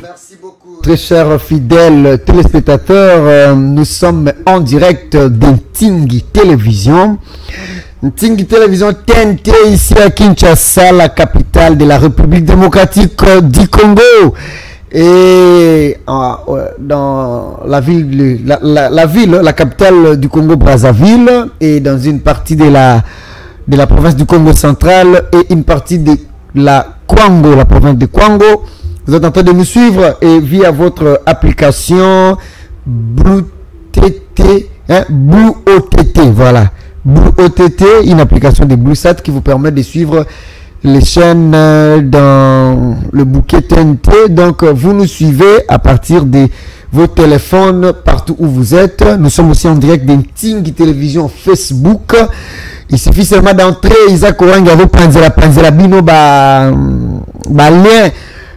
Merci beaucoup. Très chers fidèles téléspectateurs, nous sommes en direct de Ntingi Télévision. Ntingi Télévision TNT ici à Kinshasa, la capitale de la République démocratique du Congo. Et dans la ville, la capitale du Congo, Brazzaville, et dans une partie de la province du Congo central et une partie de la Kwango, la province de Kwango. Vous êtes en train de nous suivre et via votre application Blue TT, Blue OTT, voilà. Blue OTT, une application de BlueSat qui vous permet de suivre les chaînes dans le bouquet TNT. Donc, vous nous suivez à partir de vos téléphones partout où vous êtes. Nous sommes aussi en direct d'Ntingi Télévision Facebook. Il suffit seulement d'entrer. Isaac Oranga, vous prenez la bino, lien.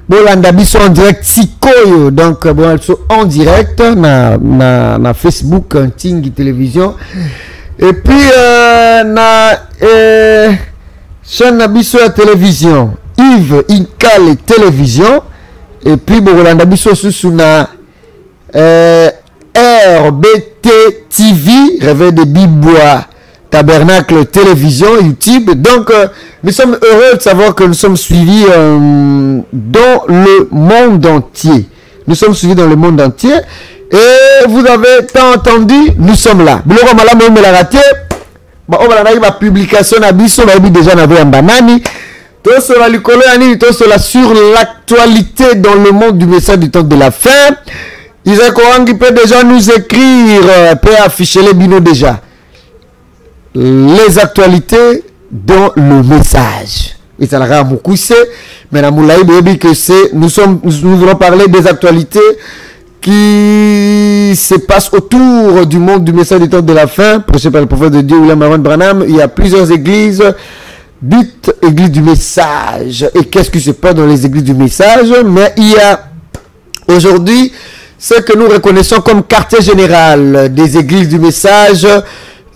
Bolanda biso en direct Sikoyo, donc bon elles sont en direct na Facebook Ntingi Télévision et puis chaîne biso à télévision Yves Inkale Télévision et puis Bolanda biso sous na RBT TV Réveil de Bibois Tabernacle Télévision YouTube. Donc nous sommes heureux de savoir que nous sommes suivis dans le monde entier. Nous sommes suivis dans le monde entier. Et vous avez tant entendu, nous sommes là. Publication sur l'actualité dans le monde du message du temps de la fin. Isaac Orangi peut déjà nous écrire, peut afficher les binos déjà. Les actualités dans le message. Et ça l'a beaucoup mais la moulaï que c'est nous voulons parler des actualités qui se passent autour du monde du message du temps de la fin, prêché par le prophète de Dieu William Aaron Branham. Il y a plusieurs églises dites églises du message. Et qu'est-ce qui se passe dans les églises du message? Mais il y a aujourd'hui ce que nous reconnaissons comme quartier général des églises du message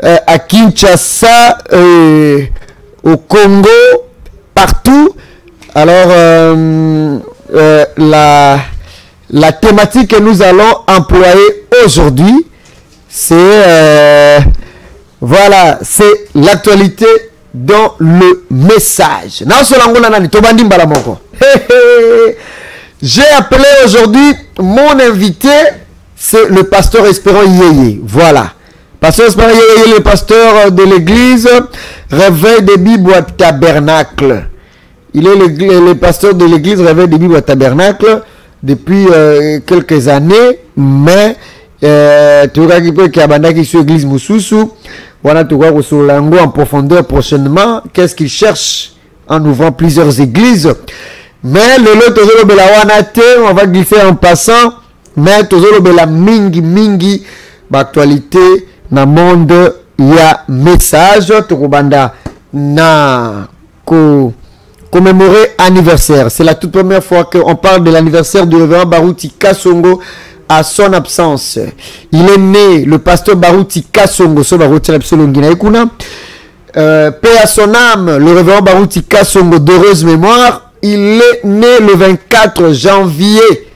à Kinshasa, au Congo, partout. Alors, la thématique que nous allons employer aujourd'hui, c'est voilà, c'est l'actualité dans le message. J'ai appelé aujourd'hui mon invité, c'est le pasteur Espérant Yeye. Voilà. Pasteur Espérant Yeye, le pasteur de l'église Réveil des Bibois Tabernacle. Il est le pasteur de l'église Réveil des Bibois Tabernacle depuis quelques années, mais tu vois qu'il y a sur l'église Moussousou. Voilà, tu vois sur l'ango en profondeur prochainement. Qu'est-ce qu'il cherche en ouvrant plusieurs églises? Mais le lot, on va glisser en passant. Mais la mingi actualité dans le monde, il y a message. Turubanda na commémorer anniversaire. C'est la toute première fois qu'on parle de l'anniversaire du révérend Baruti Kasongo à son absence. Il est né, le pasteur Baruti Kasongo, paix à son âme, le révérend Baruti Kasongo d'heureuse mémoire. Il est né le 24 janvier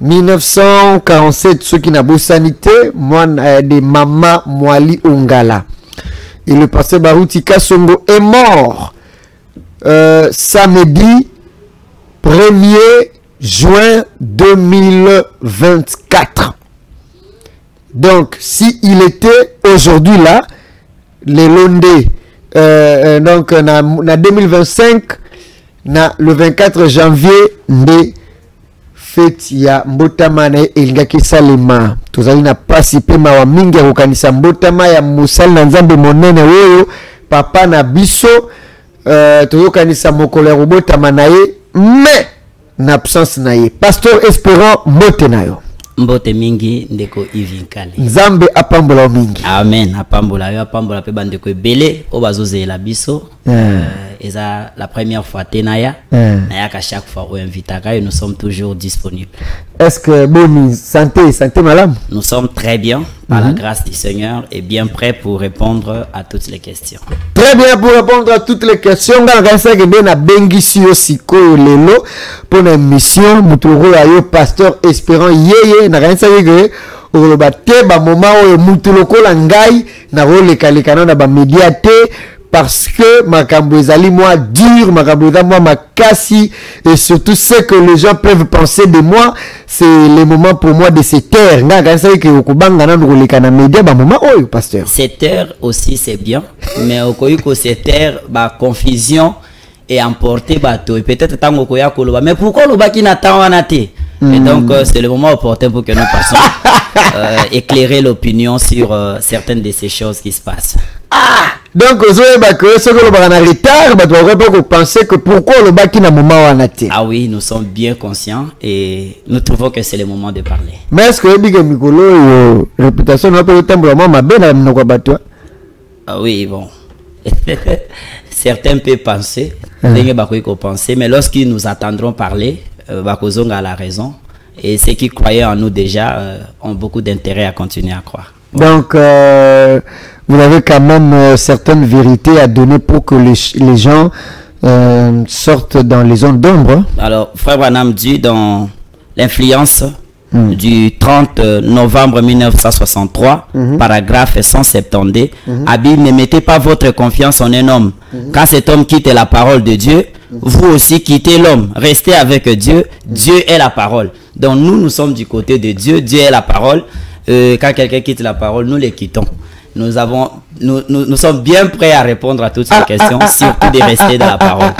1947, ceux qui n'ont pas sanité, moi de Mama Mwali Ongala. Et le pasteur Baruti Kasongo est mort samedi 1er juin 2024. Donc, si il était aujourd'hui là, les Londés, donc en 2025, le 24 janvier, de fête ya mbotama na elingaki salema. Tozali na pasi pe mawa mingi ya kokanisa mbotama ya musali na nzambe monene oyo papa na biso tozokanisa mokolo ya kobotama na ye mais na absence na ye. Pasteur Espérant mbote na yo. Mbote mingi ndeko Yves Inkale. Nzambe apambola mingi. Amen. Apambola yo, apambola pe bandeko ebele o bazozela biso. Eza la première fois tenaya. Naya ka chaque fois on invitaka et nous sommes toujours disponibles. Est-ce que bonne santé madame? Nous sommes très bien par la grâce du Seigneur et bien prêts pour répondre à toutes les questions. Très Très bien, pour répondre à toutes les questions, on a Bengisi Osiko Lelo pour l'émission. Moutoro Ayo, pasteur Espérant Yeye, n'a rien savoir que au ba moment où Moutoloko Langai, n'a pas le calicano na ba médiaté. Parce que makambo ezali moi dur, makambo ezali moi makasi, et surtout ce que les gens peuvent penser de moi, c'est le moment pour moi de se taire. Nga kanisa que okubanga na ngoleka na media ba moment oyo pasteur. Se taire aussi c'est bien, mais okoyi ko se taire ba confusion et emporter bateau. Et peut-être tango koya koloba, mais pourquoi le baki na tawana te? Et donc c'est le moment opportun pour que nous passions éclairer l'opinion sur certaines de ces choses qui se passent. Donc, ce que le bac en retard, bah, tu aurais pas penser que pourquoi le bac n'a moment en été. Ah oui, nous sommes bien conscients et nous trouvons que c'est le moment de parler. Mais est-ce que le Mikolo, réputation n'a pas eu le temps pour ma belle à nos bateaux? Ah oui, bon. Certains peuvent penser, mais lorsqu'ils nous attendront parler, Bakozong a la raison. Et ceux qui croyaient en nous déjà ont beaucoup d'intérêt à continuer à croire. Donc, vous avez quand même certaines vérités à donner pour que les gens sortent dans les zones d'ombre. Alors, Frère Branham dit dans l'influence du 30 novembre 1963, paragraphe 170, Abib, ne mettez pas votre confiance en un homme. Quand cet homme quitte la parole de Dieu, vous aussi quittez l'homme. Restez avec Dieu. Dieu est la parole. Donc nous sommes du côté de Dieu. Dieu est la parole. Quand quelqu'un quitte la parole, nous les quittons. Nous sommes bien prêts à répondre à toutes ces questions, surtout de rester dans la parole.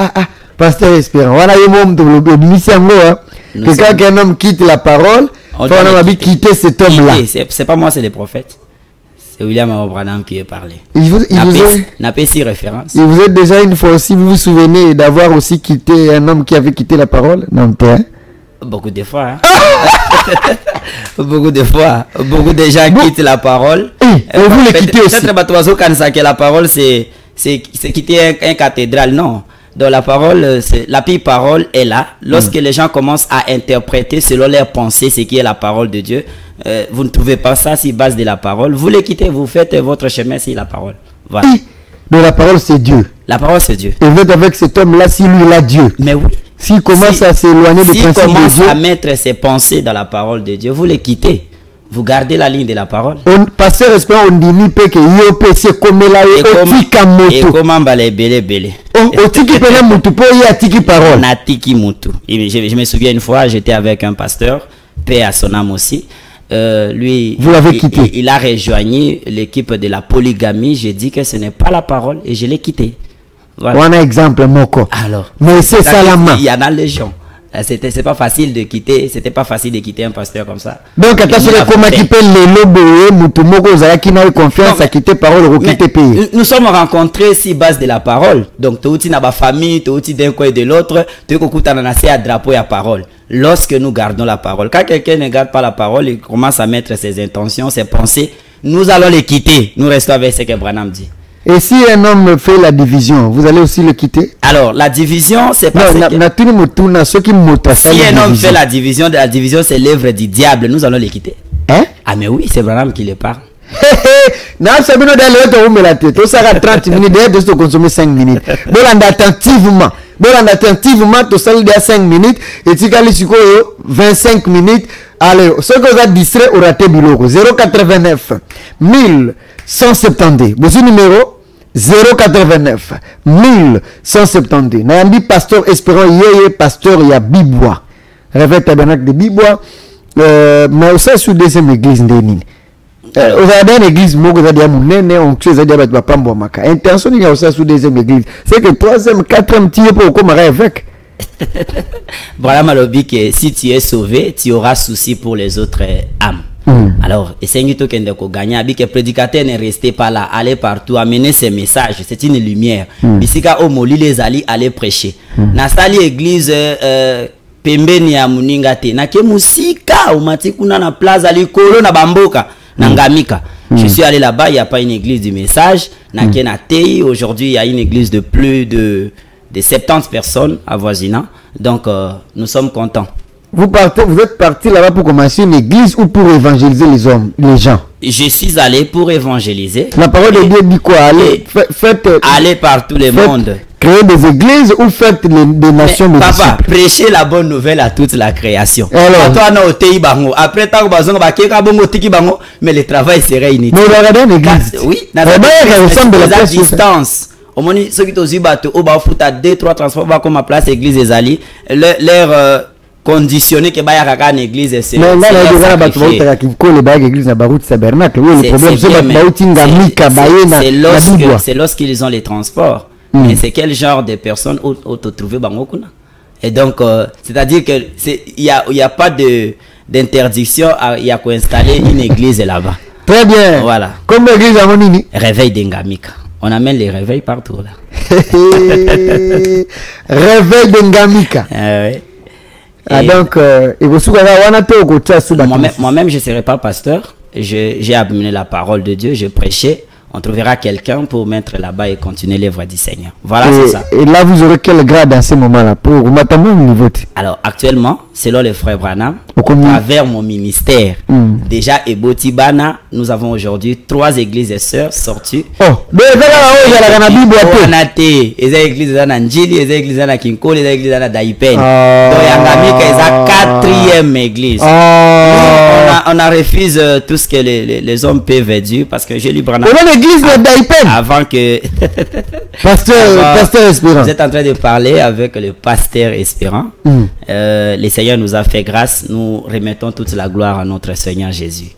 Pasteur Espérant, voilà le monde que quand un homme quitte la parole, on a quitter cet homme-là. C'est pas moi, c'est les prophètes. C'est William Branham qui est parlé. N'a pas si référence. Il vous êtes déjà une fois aussi, vous vous souvenez d'avoir aussi quitté un homme qui avait quitté la parole? Non, pas. Beaucoup de fois. Hein? Beaucoup de fois. Beaucoup de gens quittent la parole. Vous les quittez aussi. Peut-être que la parole, c'est quitter un cathédrale. Non. Dans la parole, la pire parole est là. Lorsque les gens commencent à interpréter selon leurs pensées ce qui est la parole de Dieu, vous ne trouvez pas ça si base de la parole. Vous les quittez, vous faites votre chemin sur la parole. Voilà. Mais la parole, c'est Dieu. La parole, c'est Dieu. Et vous êtes avec cet homme-là, si lui, il a Dieu. Mais oui. S'il commence à s'éloigner du principe de Dieu. S'il commence à mettre ses pensées dans la parole de Dieu, vous les quittez. Vous gardez la ligne de la parole. Pasteur Espérant, on dit que Yopé, c'est comme là, et comment balé belé. Otiki pena mutu po ya tiki parole. Natiki mutu. Je me souviens une fois, j'étais avec un pasteur, paix à son âme aussi. Lui, vous l'avez quitté. Il a rejoigné l'équipe de la polygamie. J'ai dit que ce n'est pas la parole et je l'ai quitté. Voilà. On a exemple moko. Alors, mais c'est ça la main. Il y en a les gens. C'est pas facile de quitter. C'était pas facile de quitter un pasteur comme ça. Donc attention, comment qui peut les lobes mutu moko zala qui n'a confiance à quitter parole ou quitter pays. Nous sommes rencontrés si base de la parole. Donc tu na ba famille, tu d'un coin et de l'autre, tu kokuta na à drapeau et à parole. Lorsque nous gardons la parole, quand quelqu'un ne garde pas la parole, il commence à mettre ses intentions, ses pensées, nous allons les quitter. Nous restons avec ce que Branham dit. Et si un homme fait la division, vous allez aussi le quitter? Alors, la division, c'est pas... Si un homme fait la division, c'est l'œuvre du diable, nous allons le quitter. Hein? Ah mais oui, c'est Branham qui le parle. Non, c'est bien d'aller la tête. On s'arrête 30 minutes, de consommer 5 minutes. Bon, attentivement. Tu sors de 5 minutes et tu as 25 minutes. Allez, ce que vous avez distrait au raté biloko 089 1170. Vous numéro 089 1170. Nayambi pasteur Espérant Yeye pasteur ya Bibwa. Réveil tabernacle de Bibwa. Mais aussi sous deuxième église ndeni. Vous avez une église moko za dia munene on tue za dia ba pambo maka. Intention ni aussi sous deuxième église. C'est que troisième, quatrième tiers pour comme avec. Voilà malobi que si tu es sauvé, tu auras souci pour les autres âmes. Alors, et c'est une chose qu'on gagne. Que le prédicateur ne restait pas là, allez partout, amener ses messages. C'est une lumière. Bisika omoli les ali aller prêcher. Na sali église pembeni ya muningate. Na ke musika umati kuna na plaza likolo na bamboka na ngamika. Je suis allé là-bas, il n'y a pas une église du message. Na ke na tei, aujourd'hui il y a une église de plus de 70 personnes avoisinant. Donc nous sommes contents. vous êtes parti là-bas pour commencer une église ou pour évangéliser les gens? Je suis allé pour évangéliser. La parole de Dieu dit quoi? Aller par tout le monde. Créer des églises ou faites des nations de disciples? Papa, prêcher la bonne nouvelle à toute la création. Mais le travail serait inutile. Mais regardez une église. Oui, ça ressemble à la distance. Au moins, ceux qui ont bateau, au bas foot à 2-3 transports, comme ma place église des alliés, leur conditionné que baya kaka en église c'est mais là il y a ba tuba utaka kinkole ba église na baruti tabernacle. Oui, le problème c'est ba utinga mika baye c'est lorsqu'ils ont les transports. Mais c'est quel genre de personnes au te trouver bango kuna? Et donc c'est-à-dire que il y a pas d'interdiction il y a qu'à installer une église là-bas. Très bien. Voilà. Comme l'église à Monini. Réveil d'Engamika. On amène les réveils partout là. Réveil d'Engamika. Oui. Donc, moi-même, je ne serai pas pasteur. J'ai amené la parole de Dieu, je prêchais. On trouvera quelqu'un pour mettre là-bas et continuer l'œuvre du Seigneur. Voilà, c'est ça. Et là, vous aurez quel grade dans ce moment-là pour au niveau? Alors, actuellement, selon le frère Branham, à travers mon ministère, déjà, Ebotibana, nous avons aujourd'hui 3 églises et sœurs sorties. Oh, mais on a été les églises de Nanjili, les églises de Kinkole, les églises de Daipen. Donc, Yangamika est la 4e église. On a refusé tout ce que les hommes peuvent dire parce que j'ai lu Branham. Avant que pasteur Espérant, vous êtes en train de parler avec le pasteur Espérant. Le Seigneur nous a fait grâce, nous remettons toute la gloire à notre Seigneur Jésus.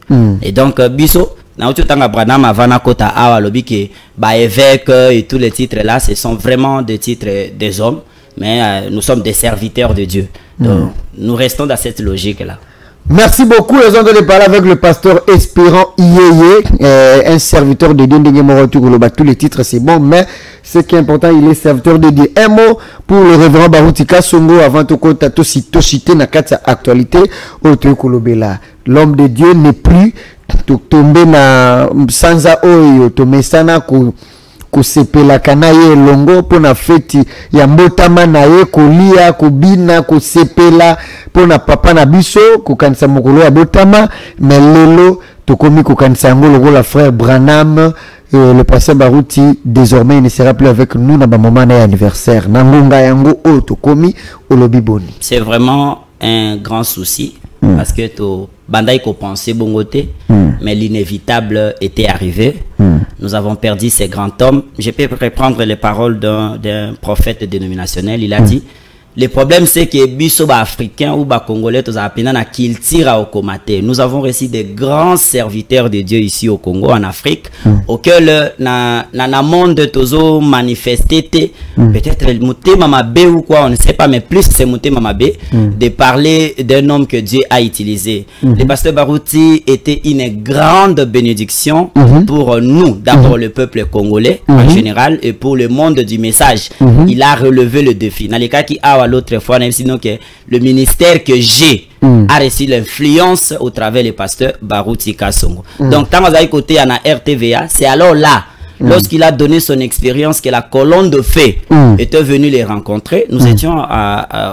Et donc Bisso na utanga Branham avana kota awa lobiki ba évêque et tous les titres là, ce sont vraiment des titres des hommes, mais nous sommes des serviteurs de Dieu. Donc nous restons dans cette logique là. Merci beaucoup. Nous allons parler avec le pasteur Espérant Iyeye, un serviteur de Dieu. Tous les titres, c'est bon, mais ce qui est important, il est serviteur de Dieu. Un mot pour le révérend Barutika Songo avant de citer na kata actualité. L'homme de Dieu n'est plus tombé na sanza oyo tomesana kusepela kanaye longo pona feti ya mbotama na ye kolia kubina kusepela pona papa na biso kukanisa mokolo ya botama melelo tokomi kukanisa ngolo la frère Branham. Le pasteur Baruti désormais il ne sera plus avec nous dans moment anniversaire nangonga yango o tokomi olobi boni. C'est vraiment un grand souci parce que to bandai ko penser bongoté mais l'inévitable était arrivé. Nous avons perdu ces grands hommes. Je peux reprendre les paroles d'un prophète dénominationnel. Il a dit, le problème c'est que biso ba africain ou ba congolais tous apena na kiltira au komate. Nous avons reçu des grands serviteurs de Dieu ici au Congo, en Afrique, auquel na monde tozo manifesté peut-être le mouté mamabé ou quoi, on ne sait pas, mais plus c'est mouté mamabé de parler d'un homme que Dieu a utilisé. Le pasteur Baruti était une grande bénédiction pour nous, d'abord le peuple congolais en général et pour le monde du message. Il a relevé le défi. Dans les cas qui a l'autre fois, sinon que le ministère que j'ai a reçu l'influence au travers le pasteur Baruti Kasongo. Donc, quand vous avez côté à la RTVA, c'est alors là, lorsqu'il a donné son expérience, que la colonne de feu était venue les rencontrer. Nous étions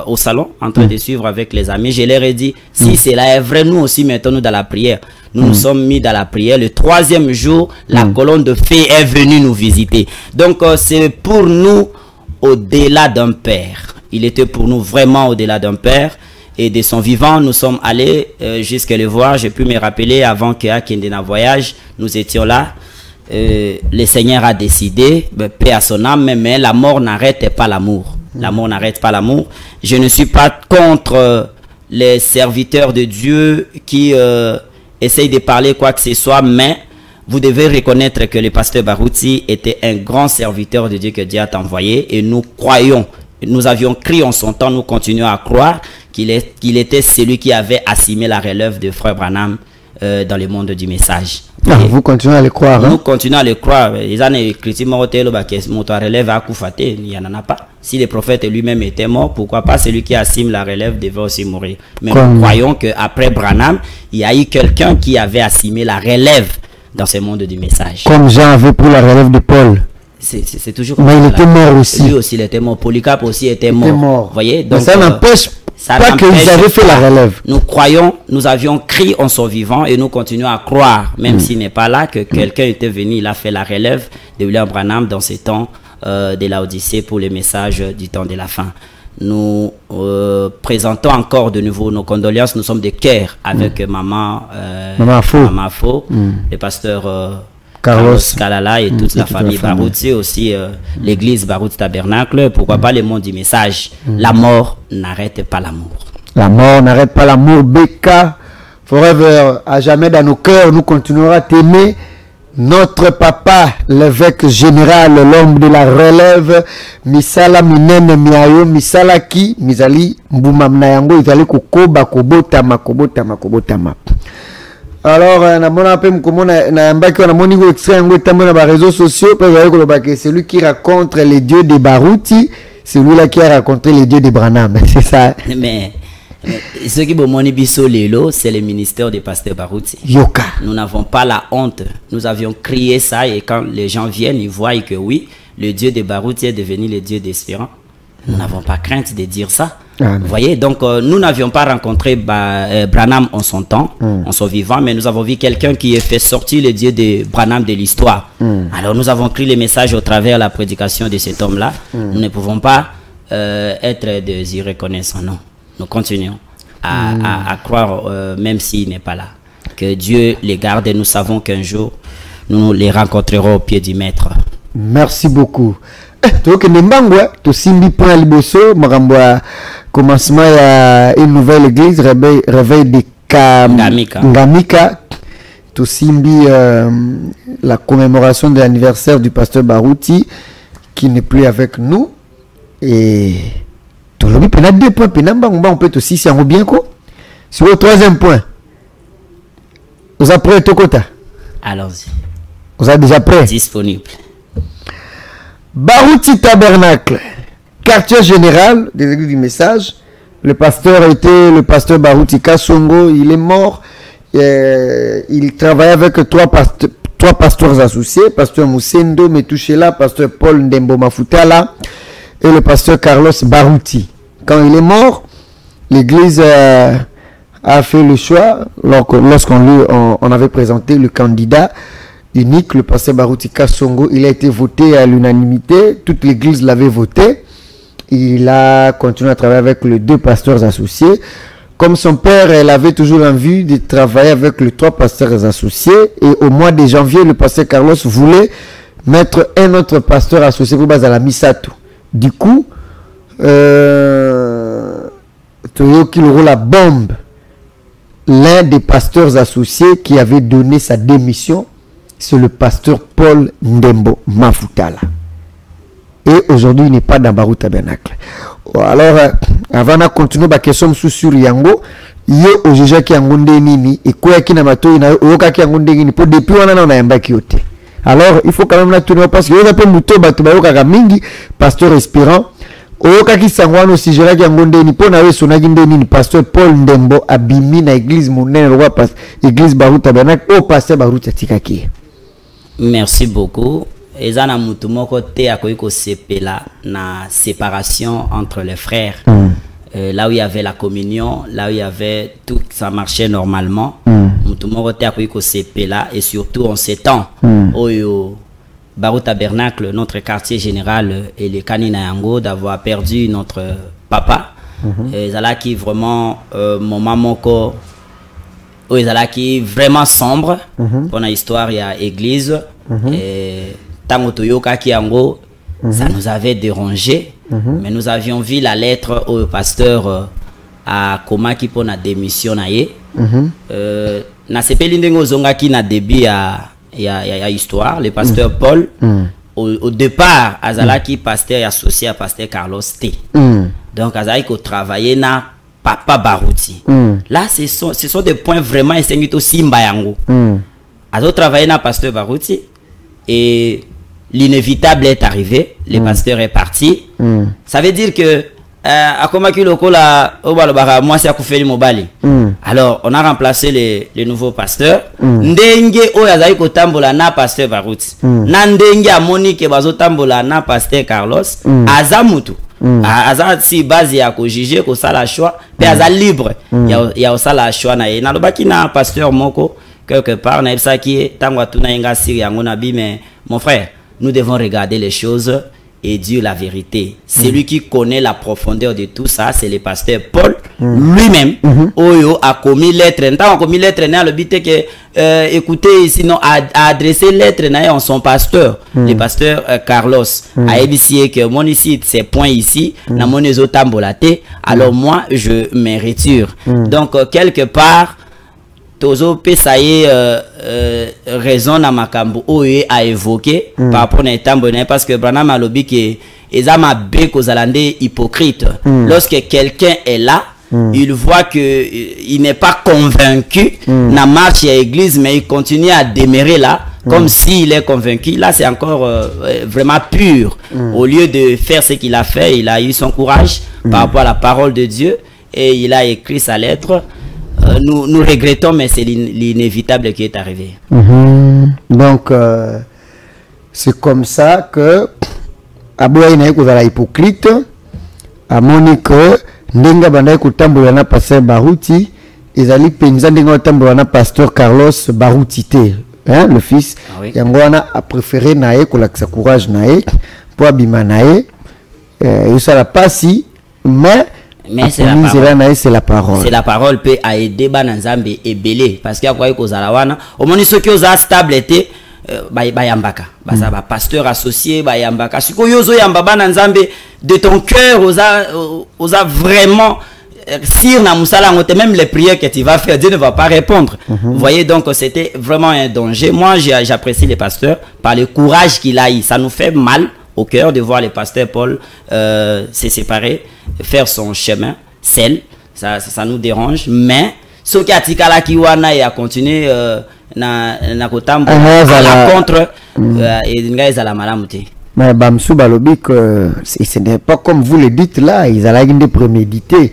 au salon en train de suivre avec les amis. Je leur ai dit, si cela est vrai, nous aussi mettons-nous dans la prière. Nous nous sommes mis dans la prière. Le 3e jour, la colonne de feu est venue nous visiter. Donc, c'est pour nous au-delà d'un père. Il était pour nous vraiment au-delà d'un père. Et de son vivant, nous sommes allés jusqu'à le voir. J'ai pu me rappeler avant qu'à Kendena voyage, nous étions là. Le Seigneur a décidé, paix à son âme, mais la mort n'arrête pas l'amour. La mort n'arrête pas l'amour. Je ne suis pas contre les serviteurs de Dieu qui essayent de parler quoi que ce soit, mais vous devez reconnaître que le pasteur Baruti était un grand serviteur de Dieu que Dieu a envoyé et nous croyons. Nous avions crié en son temps, nous continuons à croire qu'il était celui qui avait assimilé la relève de frère Branham dans le monde du message. Vous continuez à le croire. Nous continuons à le croire. Les années écrites, il relève à Koufate, il n'y en a pas. Si le prophète lui-même était mort, pourquoi pas celui qui assimile la relève devait aussi mourir. Mais nous croyons qu'après Branham, il y a eu quelqu'un qui avait assimilé la relève dans ce monde du message. Comme Jean avait pour la relève de Paul. C'est toujours. Mais il était mort aussi. Lui aussi, il était mort. Polycarpe aussi était mort. Vous voyez, donc, mais ça n'empêche Ça pas qu'ils avaient fait la relève. Nous croyons, nous avions crié en son vivant et nous continuons à croire, même s'il n'est pas là, que quelqu'un était venu, il a fait la relève de William Branham dans ces temps de l'Odyssée pour les messages du temps de la fin. Nous présentons encore de nouveau nos condoléances. Nous sommes de cœur avec Maman Afo, le pasteur Carlos Kalala et toute la famille Barouti, aussi l'église Barouti Tabernacle. Pourquoi pas le monde du message. La mort n'arrête pas l'amour. La mort n'arrête pas l'amour. Beka, forever, à jamais dans nos cœurs, nous continuerons à t'aimer. Notre papa, l'évêque général, l'homme de la relève, misala minene miayo, misala ki, misali mbumamna yango, itali kukoba, kobotama. Alors, réseaux sociaux, c'est lui qui raconte les dieux de Barouti, c'est lui-là qui a raconté les dieux de Branham, c'est ça. Mais ce qui c'est le ministère du pasteur Barouti. Yoka. Nous n'avons pas la honte. Nous avions crié ça et quand les gens viennent, ils voient que oui, le Dieu de Barouti est devenu le Dieu d'Espérance. Nous n'avons pas crainte de dire ça. Vous voyez, donc nous n'avions pas rencontré Branham en son temps, en son vivant, mais nous avons vu quelqu'un qui a fait sortir le Dieu de Branham de l'histoire. Alors nous avons crié les messages au travers de la prédication de cet homme-là. Nous ne pouvons pas être des irreconnaissants, non. Nous continuons à croire, même s'il n'est pas là. Que Dieu les garde et nous savons qu'un jour, nous les rencontrerons au pied du Maître. Merci beaucoup. Donc, commencement à une nouvelle église, réveil de Ngamika. Tosimbi, la commémoration de l'anniversaire du pasteur Barouti, qui n'est plus avec nous. Et aujourd'hui, on a 2 points. On peut aussi si on bien quoi. Sur le 3e point, vous êtes prêts, Tokota? Allons-y. Vous êtes déjà prêts? Disponible. Barouti Tabernacle, quartier général des églises du message. Le pasteur était le pasteur Barouti Kasongo. Il est mort. Il travaillait avec 3 pasteurs associés, pasteur Moussendo Metouchela, pasteur Paul Ndembo Mafutala et le pasteur Carlos Barouti. Quand il est mort, l'église a fait le choix, lorsqu'on avait présenté le candidat unique, le pasteur Barouti Kasongo, il a été voté à l'unanimité, toute l'église l'avait voté. Il a continué à travailler avec les 2 pasteurs associés. Comme son père, elle avait toujours envie de travailler avec les 3 pasteurs associés. Et au mois de janvier, le pasteur Carlos voulait mettre un autre pasteur associé pour Bazala Misato. Du coup, Toyoki la bombe, l'un des pasteurs associés qui avait donné sa démission, c'est le pasteur Paul Ndembo Mafutala. Et aujourd'hui, il n'est pas dans Barouti Tabernacle. Alors, avant de continuer la question sur Yango, il y a au juge qui a nini et quoi qui n'a pas tout, il y a aucun qui a nini pour depuis on a un bakiote. Alors, il faut quand même la tourner parce que il y a un peu muto batubayoka mingi pasteur espérant. Aucun qui s'envoie aussi juge qui a nini pour n'avoir son nini pasteur Paul Ndembo abimi na église monnaie roi pas église Barouti Tabernacle au pasteur Barouti Tikaki. Merci beaucoup. Ezana mutumoko te akoyiko sepela na séparation entre les frères. Là où il y avait la communion, là où il y avait tout, ça marchait normalement. Mutumoko te akoyiko sepela et surtout en ces temps où Barouti Tabernacle, notre quartier général et le Kanina Yango d'avoir perdu notre papa. Ezala qui vraiment moment moko ezala qui vraiment sombre pour la histoire il y a église et Tango Toyoka Kiango, ça nous avait dérangé, mais nous avions vu la lettre au pasteur à Komaki pour la démission. Na sepeli ndengo zonga ki na début à histoire, le pasteur Paul, au départ, Azalaki pasteur associé à pasteur Carlos T. Donc Azalaki travaillait na Papa Barouti. Là, ce sont des points vraiment essentiels aussi Mbayango. Azo travaillé na pasteur Barouti et l'inévitable est arrivé, le pasteur est parti. Ça veut dire que alors on a remplacé les nouveaux pasteurs. Ndenge oyazai ko tambola na pasteur Barouti. Na ndenge amoni ke bazo tambola na pasteur Carlos. Azamutu. aza si base ya ko juger ko sala choix pe aza libre ya sala choix na ye na lobaki na pasteur moko quelque part na ça qui est tango tuna inga siri yango na bi mais mon frère nous devons regarder les choses et dire la vérité. Celui qui connaît la profondeur de tout ça, c'est le pasteur Paul lui-même. Oyo a commis lettre. N'a commis lettre na le but que écoutez sinon a adressé lettre na en son pasteur, le pasteur Carlos. A édité que mon ici ces points ici, na mon ezotambolate. Alors moi je me retire. Donc quelque part Tozo Pesaye raison na makambo oye a évoqué par rapport à Tambonne parce que Branham a lobby que ezama beko zalande hypocrite. Lorsque quelqu'un est là, il voit que il n'est pas convaincu na marche à l'église mais il continue à demeurer là comme s'il est convaincu. Là c'est encore vraiment pur. Au lieu de faire ce qu'il a fait, il a eu son courage par rapport à la parole de Dieu et il a écrit sa lettre. Nous regrettons, mais c'est l'inévitable qui est arrivé. Donc, c'est comme ça que Abouaï n'a pas la hypocrite. À Monique, Nenga Bandai Koutamboulana Pasteur Barouti, ils allaient penser Nenga Tamboulana Pasteur Carlos Baroutite, hein, le fils. Yangwana a préféré Nae, Kolaksa Courage Nae, pour Abima Nae. Il sera pas si, mais c'est la parole. C'est la parole. C'est la parole peut aider Bananzambe et belé parce qu'il y a quoi que Zalawana. Au moins ceux qui ont stable été bayambaka. Baza ba pasteur associé bayambaka. Si ko yozo yamba Bananzambe de ton cœur osa vraiment sir na musala ngote même les prières que tu vas faire Dieu ne va pas répondre. Vous voyez donc c'était vraiment un danger. Moi j'apprécie les pasteurs par le courage qu'il a eu. Ça nous fait mal au cœur de voir le pasteur Paul se séparer, faire son chemin seul, ça nous dérange, mais ce qui a tika qui wana et a continué na kotambo à la contre et nga ezala malamu te. Mais Bamsou balobi que ce n'est pas comme vous le dites là, ils allaient de préméditer.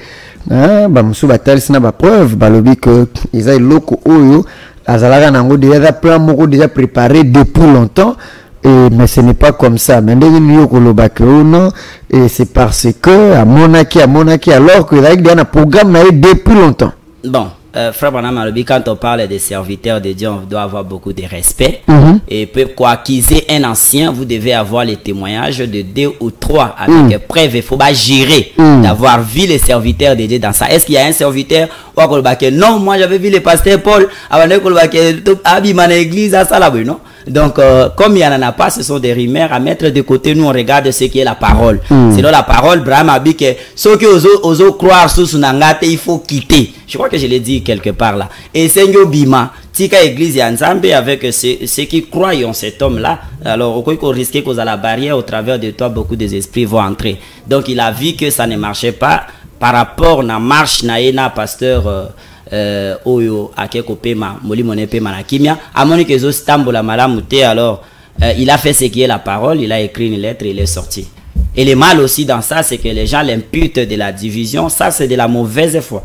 Hein, Bamsou batal sina ba preuve balobi que ils a loko oyo azalaka nango déjà plan moko déjà préparé depuis longtemps. Mais ce n'est pas comme ça. Mais et c'est parce que à Monaki alors qu'il y a un programme depuis longtemps. Bon, frère Branham Alobi, quand on parle des serviteurs de Dieu, on doit avoir beaucoup de respect. Et pour acquiser un ancien, vous devez avoir les témoignages de 2 ou 3 avec preuve. Il faut pas gérer d'avoir vu les serviteurs de Dieu dans ça. Est-ce qu'il y a un serviteur ou non, moi j'avais vu le pasteur Paul avant de l'église à Salabou, non? Donc, comme il n'y en a pas, ce sont des rumeurs à mettre de côté. Nous, on regarde ce qui est la parole. Sinon, la parole, Brahma a dit que ceux qui osent croire sous Sunangate, il faut quitter. Je crois que je l'ai dit quelque part là. Et Seigneur Bima, Tika Église Yanzambe, avec ceux qui croient en cet homme-là, alors, au cas où risquer qu'aux à la barrière, au travers de toi, beaucoup des esprits vont entrer. Donc, il a vu que ça ne marchait pas par rapport à la marche naïna pasteur. Oyo akeko pema moli moné pema na kimia amoni que zo stambola malamute alors il a fait ce qui est la parole, il a écrit une lettre, il est sorti. Et le mal aussi dans ça c'est que les gens l'imputent de la division, ça c'est de la mauvaise foi.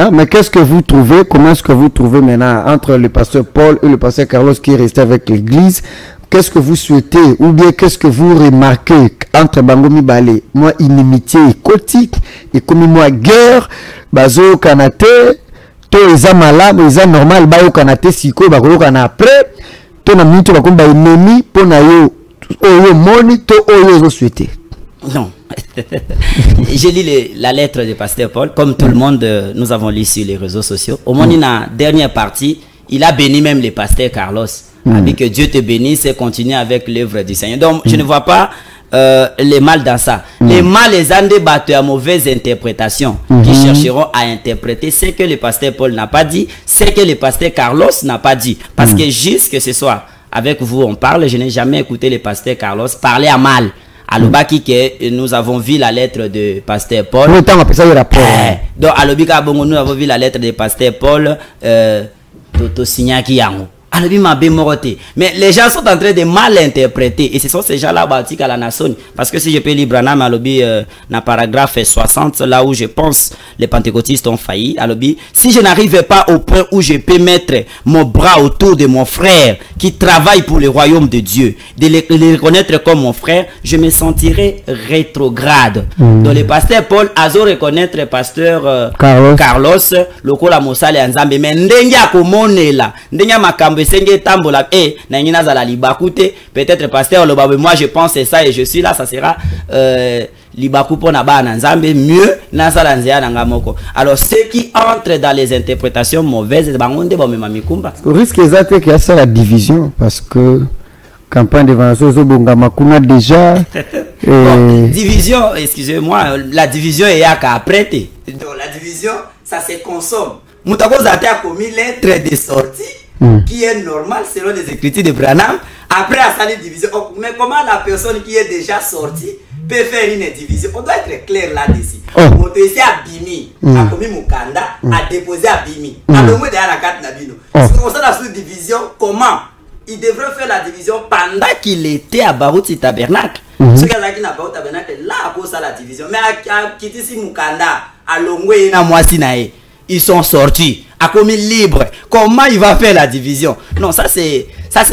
Mais qu'est-ce que vous trouvez, comment est-ce que vous trouvez maintenant entre le pasteur Paul et le pasteur Carlos qui est resté avec l'église? Qu'est-ce que vous souhaitez ou bien qu'est-ce que vous remarquez entre Bangomi Balé, moi inimitié écotique et comme moi guerre, bazo kanate, to eza malamu, eza normal, bayo kanate siko, bako kana après, to na minto bako ba ennemi pona yo, oyo moni, to oyo zo souhaité. Non. J'ai lu la lettre de pasteur Paul, comme tout le monde, nous avons lu sur les réseaux sociaux. Au moins, dans la dernière partie, il a béni même le pasteur Carlos. Il a dit que Dieu te bénisse et continue avec l'œuvre du Seigneur. Donc, je ne vois pas les mal dans ça. Les mal, les ont débattu à mauvaise interprétation qui chercheront à interpréter ce que le pasteur Paul n'a pas dit, ce que le pasteur Carlos n'a pas dit. Parce que jusque ce soir, avec vous, on parle, je n'ai jamais écouté le pasteur Carlos parler à mal. À l'obaki que nous avons vu la lettre de pasteur Paul. Donc, à l'obika bongo, nous avons vu la lettre de pasteur Paul, Toto Signaki Yango. Mais les gens sont en train de mal interpréter. Et ce sont ces gens-là qui à la nation. Parce que si je peux lire Branham à lobby, dans paragraphe 60, là où je pense les pentecôtistes ont failli, à lobby, si je n'arrive pas au point où je peux mettre mon bras autour de mon frère qui travaille pour le royaume de Dieu, de le reconnaître comme mon frère, je me sentirai rétrograde. Donc le pasteur Paul a reconnaître pasteur Carlos, le kola mosale anzambe, mais ndenga komone la, ndenga makambe senge tambola, na ngina za la libakute, peut-être pasteur le babe, moi je pense c'est ça et je suis là, ça sera libaku pona ba nzambe mieux na sala nzea na ngamoko. Alors ceux qui entrent dans les interprétations mauvaises, bangonde ba mema mikumba. Le risque exact qu'il y a ça la division parce que campagne d'évangélisation Bongama kuna déjà bon, division, excusez-moi, la division est à prêter. Donc la division ça se consomme. Moutako Zate a commis lettre de sortie qui est normale selon les écritures de Branham. Après à salir division, mais comment la personne qui est déjà sortie peut faire une division? On doit être clair là-dessus. On peut essayer à Bimi, a commis Mukanda, a déposé à Bimi. À le moins derrière la carte Nabino. Si on la sous-division, comment il devrait faire la division pendant qu'il était à Barouti Tabernacle? Ce qui est à Barouti Tabernacle, là à cause de la division. Mais à Kitisi Mukanda, à Longwe, na Mwasinae, ils sont sortis, à commis libre. Comment il va faire la division? Non, ça c'est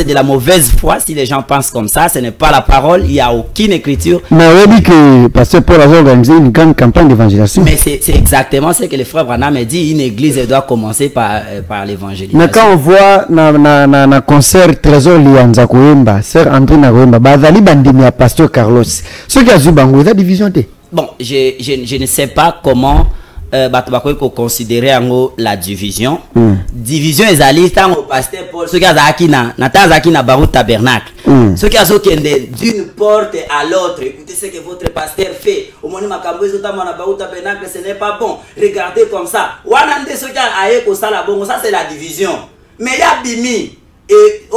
de la mauvaise foi. Si les gens pensent comme ça, ce n'est pas la parole. Il n'y a aucune écriture. Mais on dit que pasteur Paul a organisé une grande campagne d'évangélisation. Mais c'est exactement ce que le frère Branham a dit. Une église doit commencer par l'évangélisation. Mais quand on voit na concert Trésor Lianza Koemba, Sœur André Nakoemba, bazali bandimi à pasteur Carlos. Ce qui a eu bango la division té. Bon, je ne sais pas comment considérer la division. Division est allée tant au pasteur Paul, ceux qui ont na Barout Tabernacle. Ceux qui ont d'une porte à l'autre. Écoutez ce que votre pasteur fait. Au moment où na Barout Tabernacle, ce n'est pas bon. Regardez comme ça. Wanande ceux qui ont ça c'est la division. Mais il y a Bimi et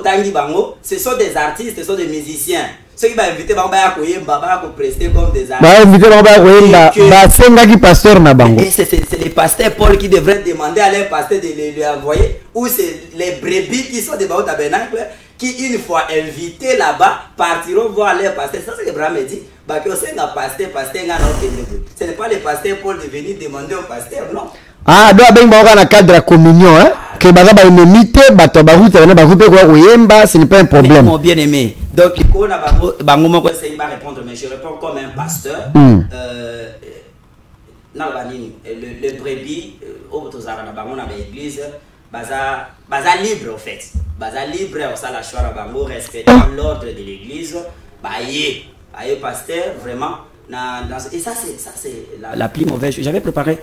Tangi Bango, ce sont des artistes, ce sont des musiciens. Ceux qui vont inviter Bamba Koyemba, prester comme des artistes. Inviter Bamba Koyemba, pasteur na bango. C'est les pasteurs Paul qui devraient demander à leur pasteur de les envoyer. Ou c'est les brebis qui sont des Barout Tabernacle qui, une fois invités là-bas, partiront voir leur pasteur. Ça, c'est ce que Abraham dit. Ce n'est pas le pasteur Paul de venir demander au pasteur, non. Ah, donc ben dans le cadre de la communion, hein, que baza ba imité, bato ba route na ba couper quoi koyemba, ce n'est pas un problème. Mon bien aimé. Donc il faut na bango moko essayer de répondre, mais je réponds comme un pasteur. Le brebis au tozara na bango na l'église, baza libre en fait. Baza libre au sala choix na bango respectant l'ordre de l'église. Aïe pasteur vraiment. Et ça c'est la plus mauvaise. J'avais préparé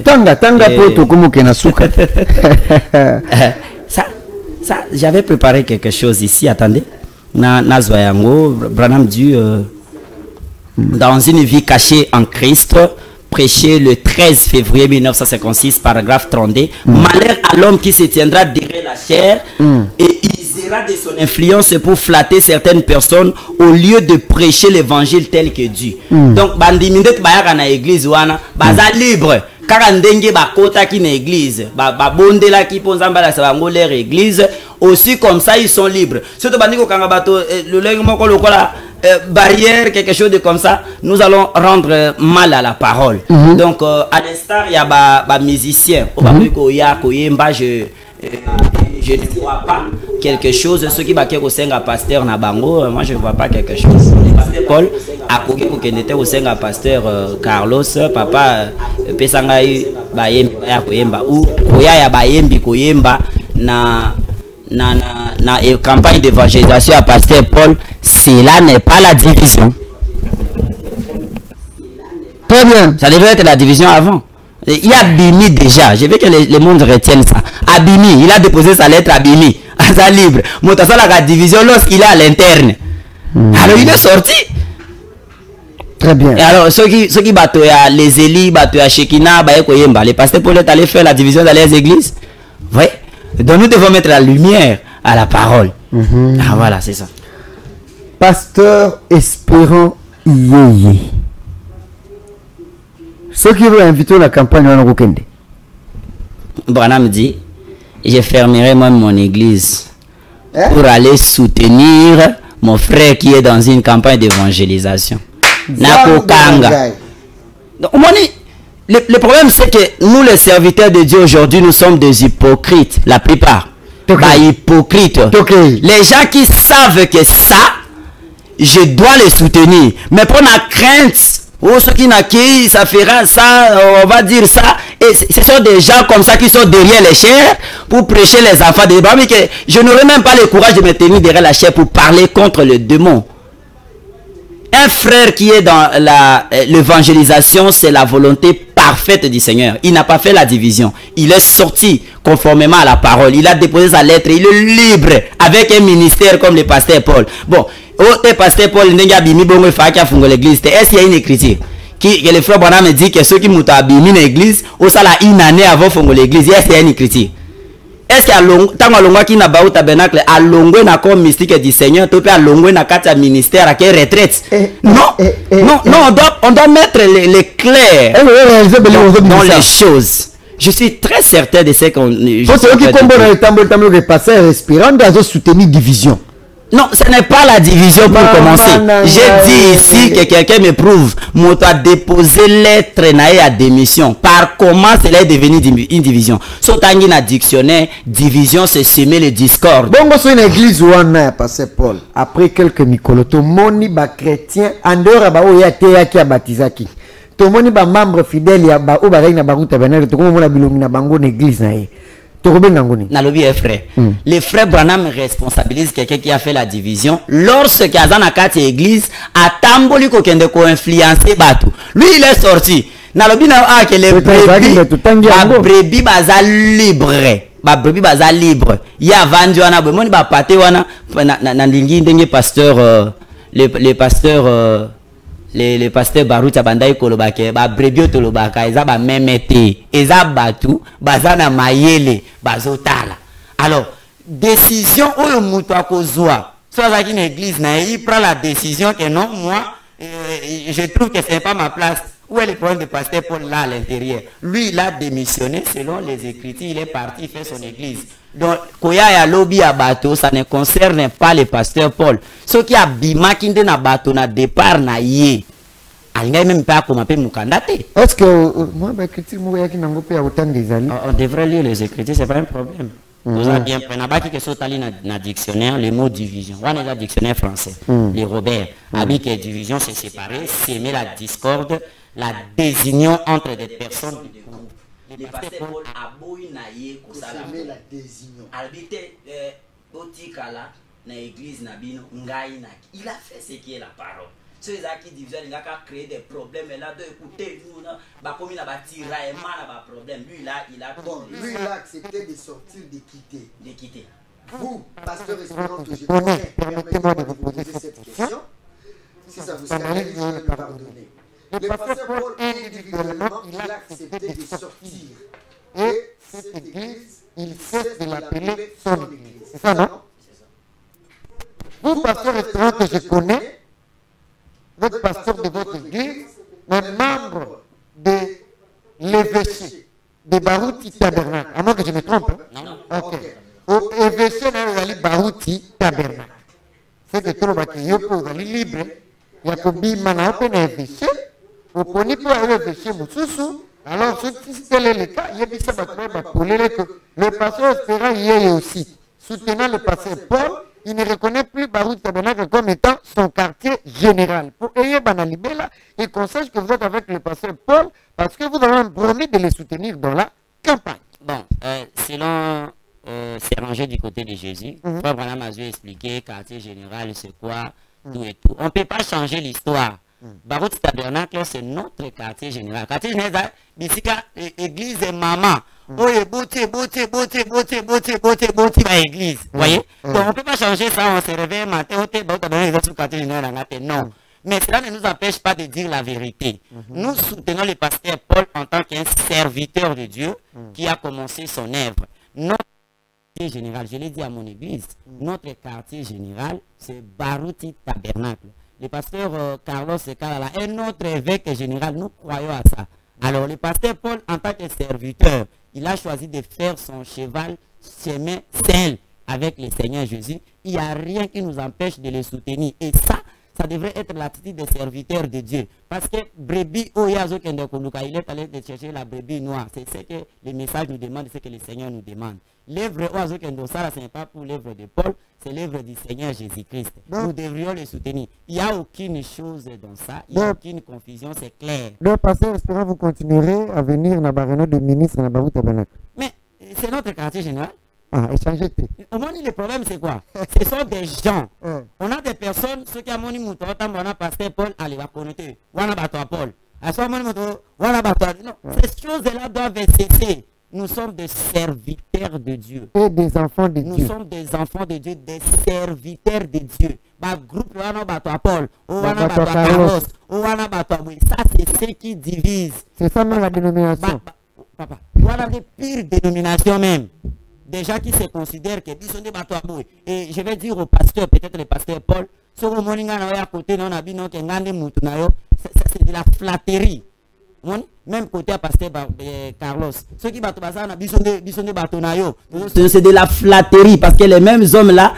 tanga poto comme kenasuka. Ça j'avais préparé quelque chose ici, attendez. Na Zoyango Branham dit dans une vie cachée en Christ, prêché le 13 février 1956 paragraphe 32. Malheur à l'homme qui se tiendra derrière la chair et de son influence pour flatter certaines personnes au lieu de prêcher l'évangile tel que Dieu. Donc bandimindet bayaka na église wana baza libre kaka ndenge bakota ki na église ba bondela ki ponzamba la sabango leur église aussi comme ça ils sont libres. Surtout bandiko kanga bato le lengo moko lokola barrière quelque chose de comme ça, nous allons rendre mal à la parole. Donc à l'instar il y a ba musicien je ne vois pas quelque chose. Ceux qui baquent au sein à pasteur Nabango, moi je ne vois pas quelque chose. Le pasteur Paul a couru pour qu'il était au sein à pasteur Carlos, papa Pesangai Bayemba Koyemba ou Koya Bayembi Koyemba na campagne d'évangélisation à pasteur Paul. Cela n'est pas la division. Très bien. Ça devait être la division avant. Il a Bimi déjà. Je veux que le monde retienne ça. Abimi, il a déposé sa lettre à Bimi, à sa libre. Moutassa la division lorsqu'il est à l'interne. Alors il est sorti. Très bien. Et alors ceux qui battent les Élis, battent à Shekina, les pasteurs pour aller faire la division dans les églises. Oui. Donc nous devons mettre la lumière à la parole. Ah voilà, c'est ça. Pasteur Espérant Yeye. Ceux qui veulent inviter la campagne en Rokende. Branham dit Je fermerai même mon église Hein? pour aller soutenir mon frère qui est dans une campagne d'évangélisation. Nakokanga. Donc, le problème, c'est que nous, les serviteurs de Dieu, aujourd'hui, nous sommes des hypocrites, la plupart. Bah, hypocrites. Les gens qui savent que ça, je dois les soutenir. Mais pour la crainte, ou ceux qui n'ont qui, ça fera ça, on va dire ça. Et ce sont des gens comme ça qui sont derrière les chairs pour prêcher les enfants de Dieu. Que je n'aurais même pas le courage de me tenir derrière la chair pour parler contre le démon. Un frère qui est dans l'évangélisation, c'est la volonté parfaite du Seigneur. Il n'a pas fait la division. Il est sorti conformément à la parole. Il a déposé sa lettre. Il est libre avec un ministère comme le pasteur Paul. Bon, le pasteur Paul, est-ce qu'il y a une écriture qui le frère Branham me dit que ceux qui m'ont abîmé l'église, au ça là une année avant de l'église, est-ce qu'il y a une écriture? Est-ce qu'il y a tant que qui n'a pas au tabernacle à longue na comme mystique du Seigneur, tu peux à longue na quatre ministère à quelle retraite? Non, on doit mettre les clairs dans les choses. Je suis très certain de ce qu'on. Faut que qui combat le tambour de passer respirant dans soutenir division. Non, ce n'est pas la division pour commencer. J'ai dit ici que quelqu'un me prouve. Moi, tu as déposé lettre à démission. Par comment cela est devenu une division? Sautangi na dictionnaire, division, c'est semer le discorde. Bon, c'est une église où on a passé Paul. Après quelques micolotos, moni ba chrétien, en dehors ba ou ya teya qui a baptisé qui. Tout moni ba membre fidèle ya ba ou ba reine ba route benel, tout comme on a bilongi na bango église na ye. Nalobi est frère. Le frère Branham responsabilise quelqu'un qui a fait la division. Lorsque Azana Kati église a tamboli ko kende ko influencer batu. Lui il est sorti. Nalobi na que les brebis baza libre. Ba brebis baza libre. Ya vandu wana bo moni ba pate wana na lingi ndenge pasteur les pasteurs les pasteurs baruta bandai kolobake ba brebio tolobaka eza ba memete eza batu bazana mayele bazotala. Alors décision oyo mutu akozwa soit dans une église na il prend la décision que non moi je trouve que c'est pas ma place. Où est le problème de pasteur Paul là à l'intérieur? Lui il a démissionné selon les Écritures, il est parti faire son église. Donc koya ya lobby à bateau, ça ne concerne pas le pasteur Paul. Ce qui a bima kinde na bateau na départ na yé. Alinga même pas comme appelle mukandate. Est-ce que moi ba critique mo ya ki nango pe ya autant des années? On devrait lire les Écritures, c'est pas un problème. Vous avez bien pris nabaki que sotali na dictionnaire le mot division. On est dans dictionnaire français. Les Robert habit que division c'est séparer, s'aimer la discorde, la désunion entre des personnes du groupe. Le pasteur Paul a boy na ye ko sala la désunion. Habité otikala na église na bino ngai na. Il a fait ce qui est la parole. Ceux qui divisent, il a créé des problèmes. Et là, de écouter, nous, comme il a bâti, il a problème. Lui, là, il a accepté de sortir, de quitter. De quitter. Vous, pasteur Espérance, je connais, permettez-moi de vous poser cette question. Si ça vous scandalise, je vais me pardonner. Le pasteur Paul, individuellement, il a accepté de sortir. Et cette église, il cesse de l'appeler son église. C'est ça, non? Vous, pasteur Espérance, que je connais, votre pasteur de votre église, est membre de l'évêché de Barouti Tabernacle. À moins que je me trompe. Non. Ok. Au évêché de Barouti Tabernacle. C'est que tout le monde est libre. Il y a combien de gens qui sont évêché. Vous prenez pour un évêché, Moussoussou. Alors, si tel est le cas, il y a des gens qui le pasteur Espérant y est aussi. Soutenant le pasteur Paul, il ne reconnaît plus Barout Tabernacle comme étant son quartier général. Pour ayez Banalibela, il conseille que vous êtes avec le pasteur Paul parce que vous avez promis de les soutenir dans la campagne. Bon, selon c'est rangé du côté de Jésus, Frère Branham a expliqué quartier général c'est quoi, tout et tout. On ne peut pas changer l'histoire. Barout Tabernacle, c'est notre quartier général. Quartier général, ici, église et maman. Oh, beauté, ma église. Vous voyez? Donc, on ne peut pas changer ça, on se réveille matin, on te quartier général. Non. Mais cela ne nous empêche pas de dire la vérité. Nous soutenons le pasteur Paul en tant qu'un serviteur de Dieu qui a commencé son œuvre. Notre quartier général, je l'ai dit à mon église, notre quartier général, c'est Barouti Tabernacle. Le pasteur Carlos Sekalala est notre évêque général, nous croyons à ça. Alors le pasteur Paul, en tant que serviteur, il a choisi de faire son cheval chemin seul avec le Seigneur Jésus. Il n'y a rien qui nous empêche de le soutenir. Et ça devrait être l'attitude des serviteurs de Dieu. Parce que brebis oyazo kendokonuka, il est allé de chercher la brebis noire. C'est ce que le message nous demande, c'est ce que le Seigneur nous demande. L'œuvre oyazo kendosara, ce n'est pas pour l'œuvre de Paul, c'est l'œuvre du Seigneur Jésus-Christ. Nous devrions le soutenir. Il n'y a aucune chose dans ça, il n'y a aucune confusion, c'est clair. Donc, pasteur, espérant vous continuerez à venir dans la réunion de ministres dans la Tabernacle. Mais c'est notre quartier général. Ah, échanger. Au moins, le problème, c'est quoi? Ce sont des gens. On a des personnes, ceux qui ont mon mouton, on a pasteur Paul, allez, va connecter. Voilà, Paul. À ce moment, voilà, non, ces choses-là doivent cesser. Nous sommes des serviteurs de Dieu. Et des enfants de Dieu. Nous sommes des enfants de Dieu, des serviteurs de Dieu. Ma groupe, voilà, Paul. Voilà, Carlos. Voilà, ça, c'est ce qui divise. C'est ça même la dénomination. Papa, voilà les pires dénominations même. Des gens qui se considèrent que sont des bateaux à bouer. Et je vais dire au pasteur, peut-être le pasteur Paul, ce que moninga à côté, non, c'est de la flatterie. Même côté à pasteur Carlos. Ceux qui battent des bateaux c'est de la flatterie parce que les mêmes hommes là,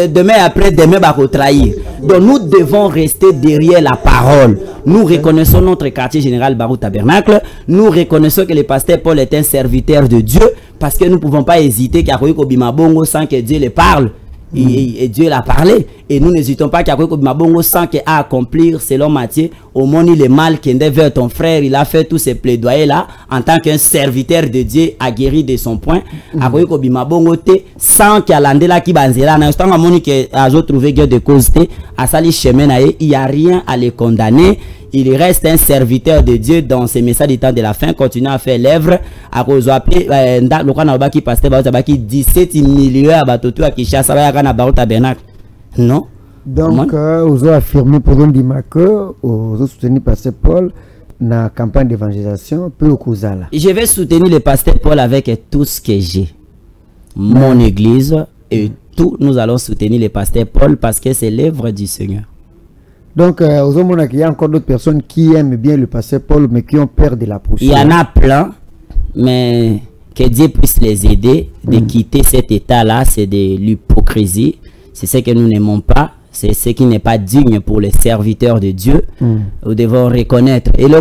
demain après, demain, va trahir. Donc nous devons rester derrière la parole. Nous reconnaissons notre quartier général Barou Tabernacle. Nous reconnaissons que le pasteur Paul est un serviteur de Dieu parce que nous ne pouvons pas hésiter qu'à Bimabongo sans que Dieu le parle. Et Dieu l'a parlé. Et nous n'hésitons pas qu'à Bimabongo sans qu'il a accomplir selon Matthieu. Au monde il est mal qu'il vers ton frère. Il a fait tous ces plaidoyers là en tant qu'un serviteur de Dieu aguerri de son point. À Bimabongo sans qu'il y ait là qui banzera. Dans moni que a trouvé guerre de cause à sali chemin il n'y a rien à les condamner. Il reste un serviteur de Dieu dans ces messages du temps de la fin, continue à faire l'œuvre. À cause de qui passe 17 millions à Batoto à Kishasa, à Barou Tabernacle. Non. Donc, vous avez affirmé pour nous que vous avez soutenu pasteur Paul dans la campagne d'évangélisation. Je vais soutenir le pasteur Paul avec tout ce que j'ai. Mon église et tout, nous allons soutenir le pasteur Paul parce que c'est l'œuvre du Seigneur. Donc, il y a encore d'autres personnes qui aiment bien le pasteur Paul, mais qui ont peur de la poussière. Il y en a plein, mais que Dieu puisse les aider de quitter cet état-là. C'est de l'hypocrisie. C'est ce que nous n'aimons pas. C'est ce qui n'est pas digne pour les serviteurs de Dieu. Nous devons reconnaître. Et là,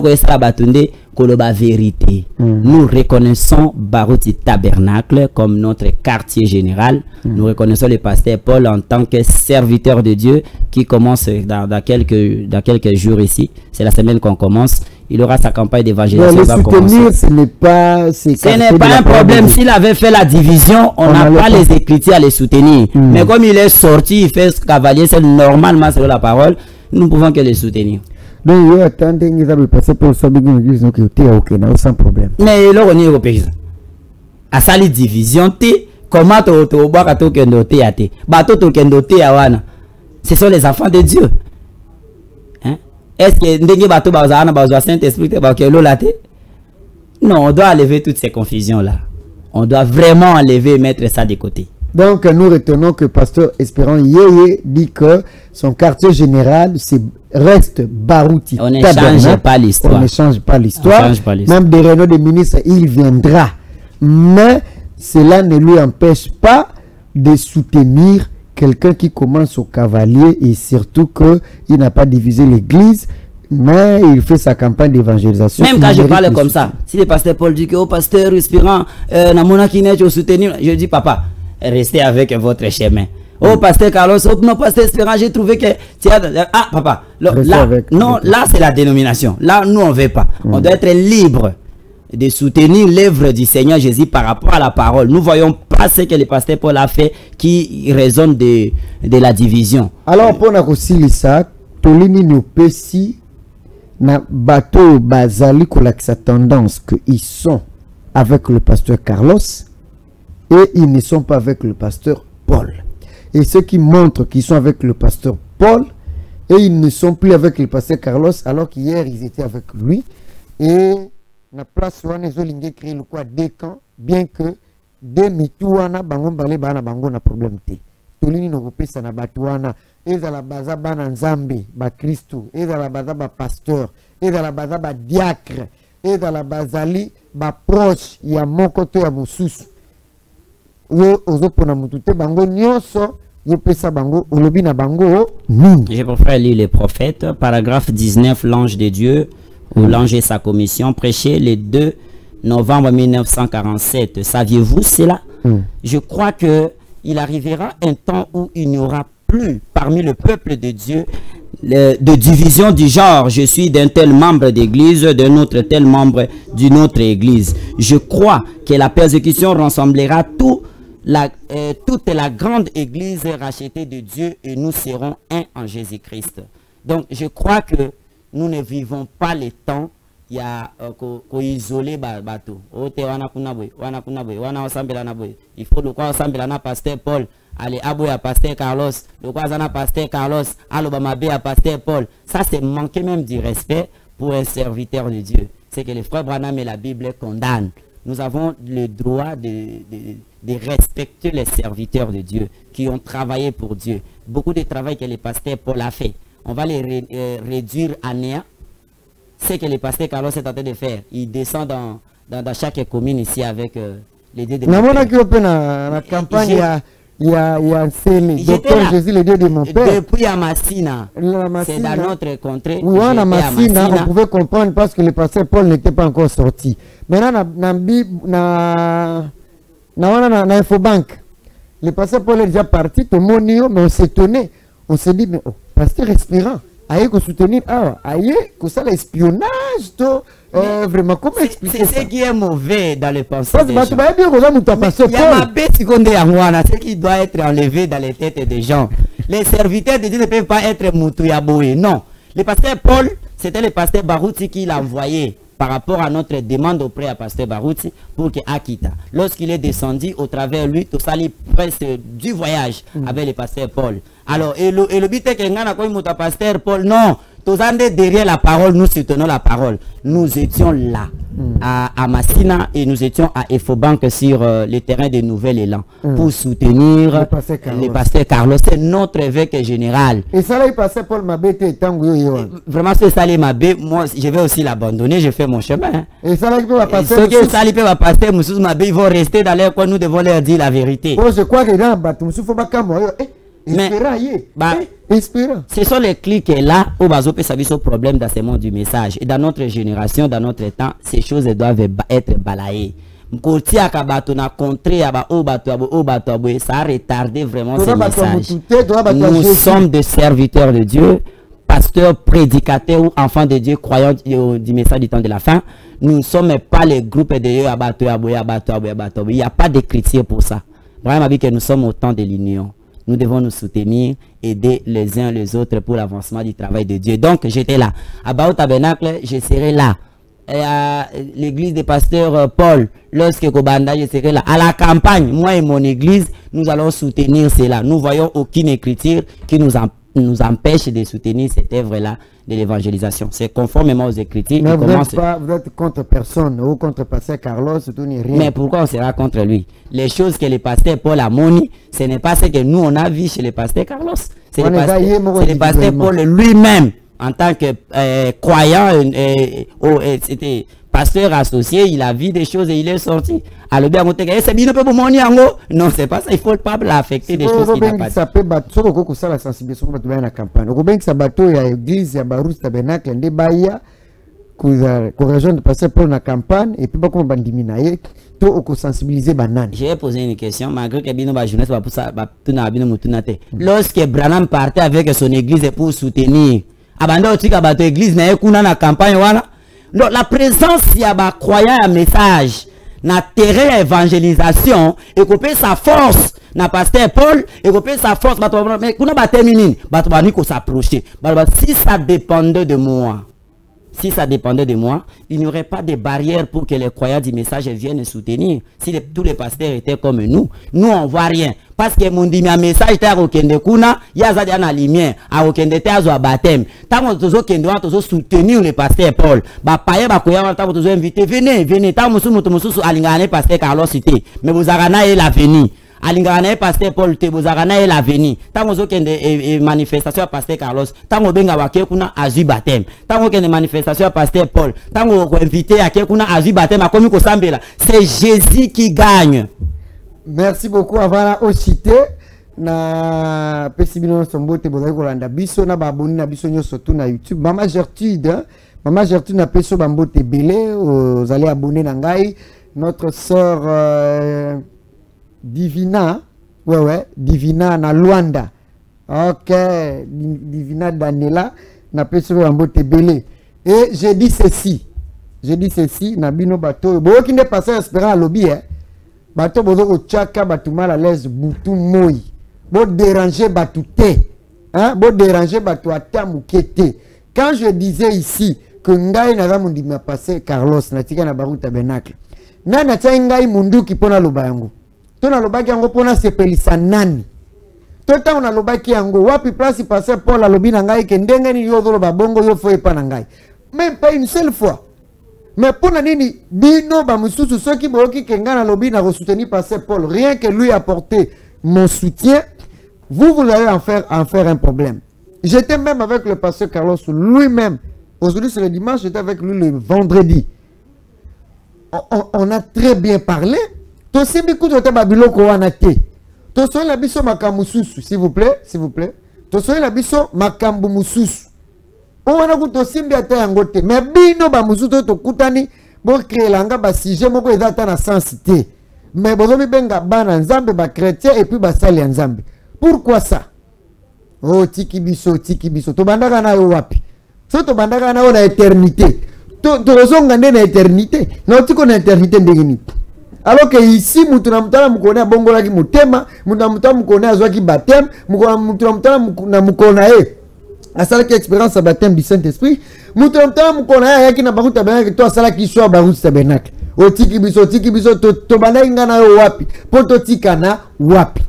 la vérité. Nous reconnaissons Barouti Tabernacle comme notre quartier général. Nous reconnaissons le pasteur Paul en tant que serviteur de Dieu qui commence dans quelques jours ici. C'est la semaine qu'on commence. Il aura sa campagne d'évangélisation. Ce n'est pas un problème. S'il avait fait la division, on n'a pas les écritures à les soutenir. Mais comme il est sorti, il fait ce cavalier, c'est normalement selon la parole, nous ne pouvons que les soutenir. Donc, il attendez que vous passez pour ça, sans problème. Mais là, on est au pays. À ça, les divisions, comment tu as ce sont les enfants de Dieu. Est-ce que Saint-Esprit non, on doit enlever toutes ces confusions-là. On doit vraiment enlever et mettre ça de côté. Donc, nous retenons que pasteur Espérant Yeye dit que son quartier général reste Barouti. On ne change pas l'histoire. On ne change pas l'histoire. Même des réunions des ministres, il viendra. Mais cela ne lui empêche pas de soutenir quelqu'un qui commence au cavalier et surtout qu'il n'a pas divisé l'église, mais il fait sa campagne d'évangélisation. Même quand je parle comme ça, si le pasteur Paul dit que au pasteur Espérant, je dis papa, restez avec votre chemin. Oh pasteur Carlos, oh non pasteur Espérant, j'ai trouvé que ah papa, là c'est la dénomination. Là nous on veut pas. On doit être libre de soutenir l'œuvre du Seigneur Jésus par rapport à la parole. Nous voyons pas ce que le pasteur Paul a fait qui résonne de la division. Alors pour nous aussi ça, tolini nous pesi na bateau bazali kolakisa tendance que ils sont avec le pasteur Carlos et ils ne sont pas avec le pasteur Paul. Et ceux qui montrent qu'ils sont avec le pasteur Paul et ils ne sont plus avec le pasteur Carlos alors qu'hier ils étaient avec lui. Et na place wana ezolingi créer le quoi deux camps, bien que deux mitouana bango balé bana bango na problème te. Tolini no kopesa na batuana ezala baza bana nzambe ba Kristo, ezala baza ba pasteur, ezala baza ba diacre, et dans la basali ba proche ya moko to ya mosusu yo ozopona mutu te bango nyonso yo pesa bango olobi na bango nini. Je préfère lire les prophètes, paragraphe 19, l'ange de Dieu ou l'ange et sa commission, prêché le 2 novembre 1947. Saviez-vous cela? Je crois que il arrivera un temps où il n'y aura plus parmi le peuple de Dieu de division du genre. Je suis d'un tel membre d'église, d'un autre tel membre d'une autre église. Je crois que la persécution rassemblera toute la grande église rachetée de Dieu et nous serons un en Jésus-Christ. Donc je crois que nous ne vivons pas les temps il y a isolé bateau. Il faut le quoi ensemble na pasteur Paul, allez aboya pasteur Carlos, le quoi na pasteur Carlos, alobama be à pasteur Paul. Ça c'est manquer même du respect pour un serviteur de Dieu. C'est que les frères Branham et la Bible condamnent. Nous avons le droit de respecter les serviteurs de Dieu qui ont travaillé pour Dieu. Beaucoup de travail que le pasteur Paul a fait, on va les réduire à néant. C'est que le pasteur Carlos est en train de faire. Il descend dans chaque commune ici avec les dieux de mon père. La campagne, il y a docteur Jésus, le Dieu de mon père. Depuis Amassina, c'est dans notre contrée. Oui, à Amassina, on pouvait comprendre parce que le pasteur Paul n'était pas encore sorti. Maintenant, dans Infobank, le pasteur Paul est déjà parti, tout le monde, mais on s'étonnait. On s'est dit, mais pasteur respirant. Aïe, qu'on soutenir, aïe, que ça l'espionnage, vraiment, comment expliquer ça? C'est ce qui est mauvais dans les pensées des gens. Il y a ma bête ce qui doit être enlevé dans les têtes des gens. Les serviteurs de Dieu ne peuvent pas être Moutouyaboé, non. Le pasteur Paul, c'était le pasteur Barouti qui l'a envoyé par rapport à notre demande auprès à pasteur Barouti pour que Akita, lorsqu'il est descendu au travers lui, tout ça, il presque du voyage avec le pasteur Paul. Alors, et le but est que pasteur Paul, non, tous derrière la parole, nous soutenons la parole. Nous étions là, à Massina, et nous étions à Infobank sur le terrain de Nouvel Élan pour soutenir le pasteur Carlos. C'est notre évêque général. Et ça, là, il passait Paul Mabé, vraiment, c'est ça, Mabé. Moi, je vais aussi l'abandonner, je fais mon chemin. Et ça, là, il peut passer. Ceux qui ça, il peut passer, Moussous Mabé, ils vont rester dans l'air, quoi, nous devons leur dire la vérité. Oh, je crois que dans le Moussous, il faut pas mais ce sont les clics là où bazo peut savoir ce problème dans ce monde du message. Et dans notre génération, dans notre temps, ces choses doivent être balayées. Ça a retardé vraiment ce message. Nous sommes des serviteurs de Dieu, pasteurs, prédicateurs ou enfants de Dieu, croyants du message du temps de la fin. Nous ne sommes pas les groupes de Dieu. Il n'y a pas d'écriture pour ça. Vraiment, que nous sommes au temps de l'union. Nous devons nous soutenir, aider les uns les autres pour l'avancement du travail de Dieu. Donc, j'étais là. À Bao Tabernacle, je serai là. Et à l'église des pasteurs Paul, lorsque Kobanda, je serai là. À la campagne, moi et mon église, nous allons soutenir cela. Nous voyons aucune écriture qui nous empêche de soutenir cette œuvre-là de l'évangélisation. C'est conformément aux écritures. Mais vous êtes contre personne ou contre pasteur Carlos, tout n'est rien. Mais pourquoi on sera contre lui? Les choses que le pasteur Paul a moni, ce n'est pas ce que nous on a vu chez le pasteur Carlos. C'est le pasteur Paul lui-même, en tant que croyant, c'était pasteur associé, il a vu des choses et il est sorti. Alors bien, c'est bien peu pour mon non, c'est pas ça, il faut pas l'affecter des choses qui n'ont pas. Ça peut battre, ça la sensibilisation pour la campagne. Au bien que ça bateau, il y a l'église, il y a Barous Tabernacle, il y a des baïa, correction de passer pour la campagne, et puis pas comme bandiminaye, tout au sensibiliser banane. J'ai posé une question, malgré que Bino jeunesse va pour ça, lorsque Branham partait avec son église pour soutenir, abandon aussi qu'à bateau église, n'a pas la campagne, voilà. Donc, la présence, il y a des croyants à message, na terrain évangélisation, et qu'on peut sa force, na pasteur Paul, et qu'on peut sa force, mais qu'on a terminé, s'approcher. Si ça dépendait de moi, il n'y aurait pas de barrière pour que les croyants du message viennent soutenir. Si tous les pasteurs étaient comme nous on voit rien. Parce que mon dit, message était à Okende Kuna, il y a la lumière, à Okende te à baptême. Tant que vous soutenir le pasteur Paul, invité, venez, tant que vous pasteur Carlos cité. Mais vous avez l'avenir. alingana pasteur Paul Tebozarana et l'avenir tango zo kende manifestation pasteur Carlos tango benga wake kuna azu baptême tango kende manifestation pasteur Paul tango ko invité ake kuna azu baptême akomi ko sambela c'est Jésus qui gagne. Merci beaucoup avant au cité na pesibino sombote bozali kolanda biso na baboni na biso nyoso tu na YouTube Maman Gertrude na peso bambote belé vous allez abonner na ngai notre sœur Divina Divina na Luanda. OK, Divina Daniela na peso bambote belé. Et j'ai dit ceci na bino bato bo ki ne passer espérant lobby bato bozo ko chaka batu mal à l'aise butu moi bo déranger batu te bo déranger batu ata mukete. Quand je disais ici que ngai na zamundi m'a passé Carlos na tika na baru tabernacle nana tia ngai mundu ki pona loba yango to na loba ki yango pona sepelisa nani to ta na loba ki yango wapi place passer Paul alobi na ngai ke ndenge ni yo zolo babongo yo fo epa na ngai même pas une seule fois. Mais pour nini bino ba mususu ceux qui boki kenga na lobi na soutenir passer Paul rien que lui apporter mon soutien vous allez en faire un problème. J'étais même avec le pasteur Carlos lui-même. Aujourd'hui c'est le dimanche, j'étais avec lui le vendredi. On a très bien parlé. To simbi kuto te babiloko wana te. To so la biso makambu mususu s'il vous plaît. To so la biso makambu mususu. On a kuto simbi ata yango te. Mais bino ba mususu to kutani bo créer langa ba sujet moko ezata na sensité. Mais bozo mi benga bana nzambe ba chrétien et puis ba sali nzambe. Pourquoi ça? Oh tiki biso to bandaka na yo wapi? So to bandaka na yo na éternité. To zonga nde na éternité. Na tiko na éternité ndengeni. Alors que ici mutu na mutala mukona bongola ki mutema, mutu na mutala mukona azwa ki baptême, mutu na mutala na mukona asala ki expérience à baptême du Saint-Esprit, mutu na mutala mukona yaki na baruta tabernacle to asala ki soir baruta tabernacle. O tiki biso to bandaka ngana yo wapi? Poto tika na wapi?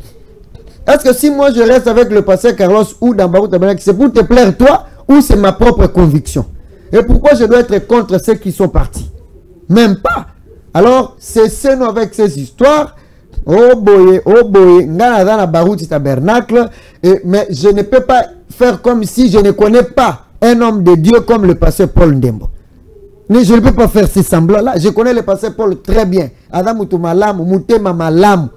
Est-ce que si moi je reste avec le pasteur Carlos ou dans Baruch Tabernacle, c'est pour te plaire toi ou c'est ma propre conviction? Et pourquoi je dois être contre ceux qui sont partis? Même pas. Alors, cessez-nous avec ces histoires. Oh boy, ngana dans Baruch Tabernacle. Mais je ne peux pas faire comme si je ne connais pas un homme de Dieu comme le pasteur Paul Ndembo. Mais je ne peux pas faire ces semblants-là. Je connais le pasteur Paul très bien. Adam Mutumalam, Mutema Malam.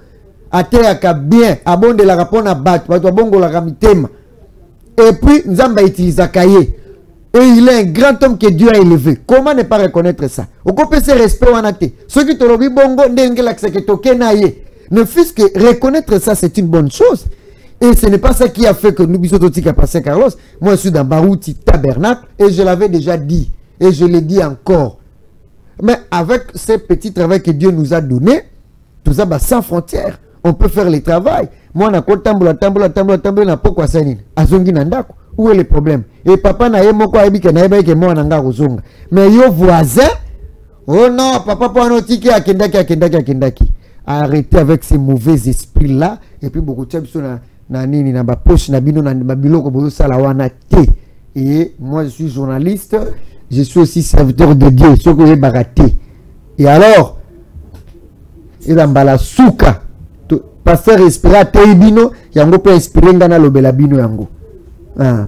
Ateaka bien, abonde la rapona bat, bongo la ramitema. Et puis, Nzamba utilise Kaye. Et il est un grand homme que Dieu a élevé. Comment ne pas reconnaître ça? Au côté ce respect wanate. Ceux qui t'ont bongo, ne fût-ce que reconnaître ça, c'est une bonne chose. Et ce n'est pas ça qui a fait que nous bisous qui a passé Carlos. Moi, je suis dans Barouti Tabernacle et je l'avais déjà dit. Et je l'ai dit encore. Mais avec ce petit travail que Dieu nous a donné, tout ça, sans frontières. On peut faire le travail. Moi, on a tambola na poko asani. Azongi nandako. Où est le problème? Et papa na yemo kwa ebike na ebike moi nanga kozonga. Mais yo voisin, oh non, papa po anotiki akendaki. Arrêtez avec ces mauvais esprits là et puis beaucoup de choses na nini na ba poche na bino na biloko bozo sala wana te. Et moi je suis journaliste, je suis aussi serviteur de Dieu, ce que j'ai baraté. Et alors, il a mbala souka. Pasteur respira teibino yango pe inspirer ngana lobela bino yango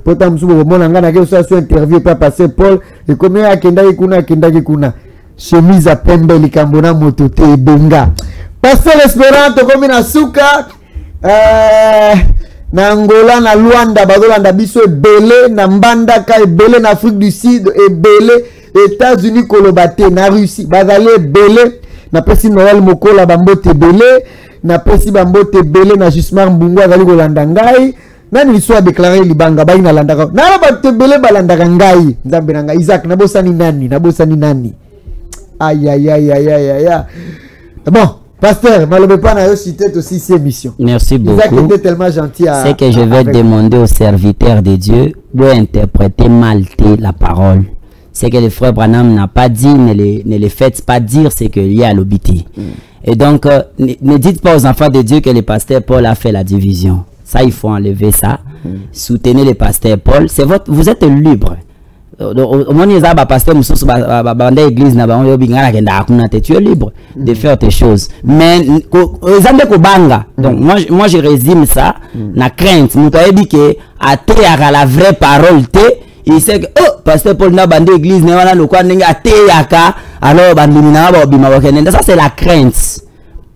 pota msubo mona ngana ke so interview pa pasteur Paul et comme akendaki kuna chemise à pembe likambona moto te benga pasteur Esperanto comme na suka na Angola na Luanda bazolanda biso ebele na Mbandaka ebele na Afrique du Sud ebele États-Unis kolobate na Russie bazali ebele na pesi Noël Mokola bambote ebele na pesi bambote belé na Jusmar Mbungu azali kolanda ngai nani liso a déclaré libanga bai na landaka na ba te belé balandaka ngai nzambe na ngai Isaac na bosani nani aïe. Bon pasteur malobe pas na yo citer aussi ces missions. Merci beaucoup. Isaac était tellement gentil à c'est que je vais demander aux serviteurs de Dieu de interpréter mal la parole. C'est que le frère Branham n'a pas dit, ne les faites pas dire ce qu'il y a à l'obité. Et donc, ne dites pas aux enfants de Dieu que le pasteur Paul a fait la division. Ça, il faut enlever ça. Soutenez le pasteur Paul. Vous êtes libre. au moins ils ont pasteur mususu bande église na ba on bingana kenda akuna te, tu es libre de faire tes choses, mais ezande ko banga. Donc moi je résume ça na crainte muto ebi ke ate ya la vraie parole te, il sait que oh pasteur Paul na bande église na wana lokwa ndenge ate yaka, alors bandimina ba obima bakende. Ça c'est la crainte.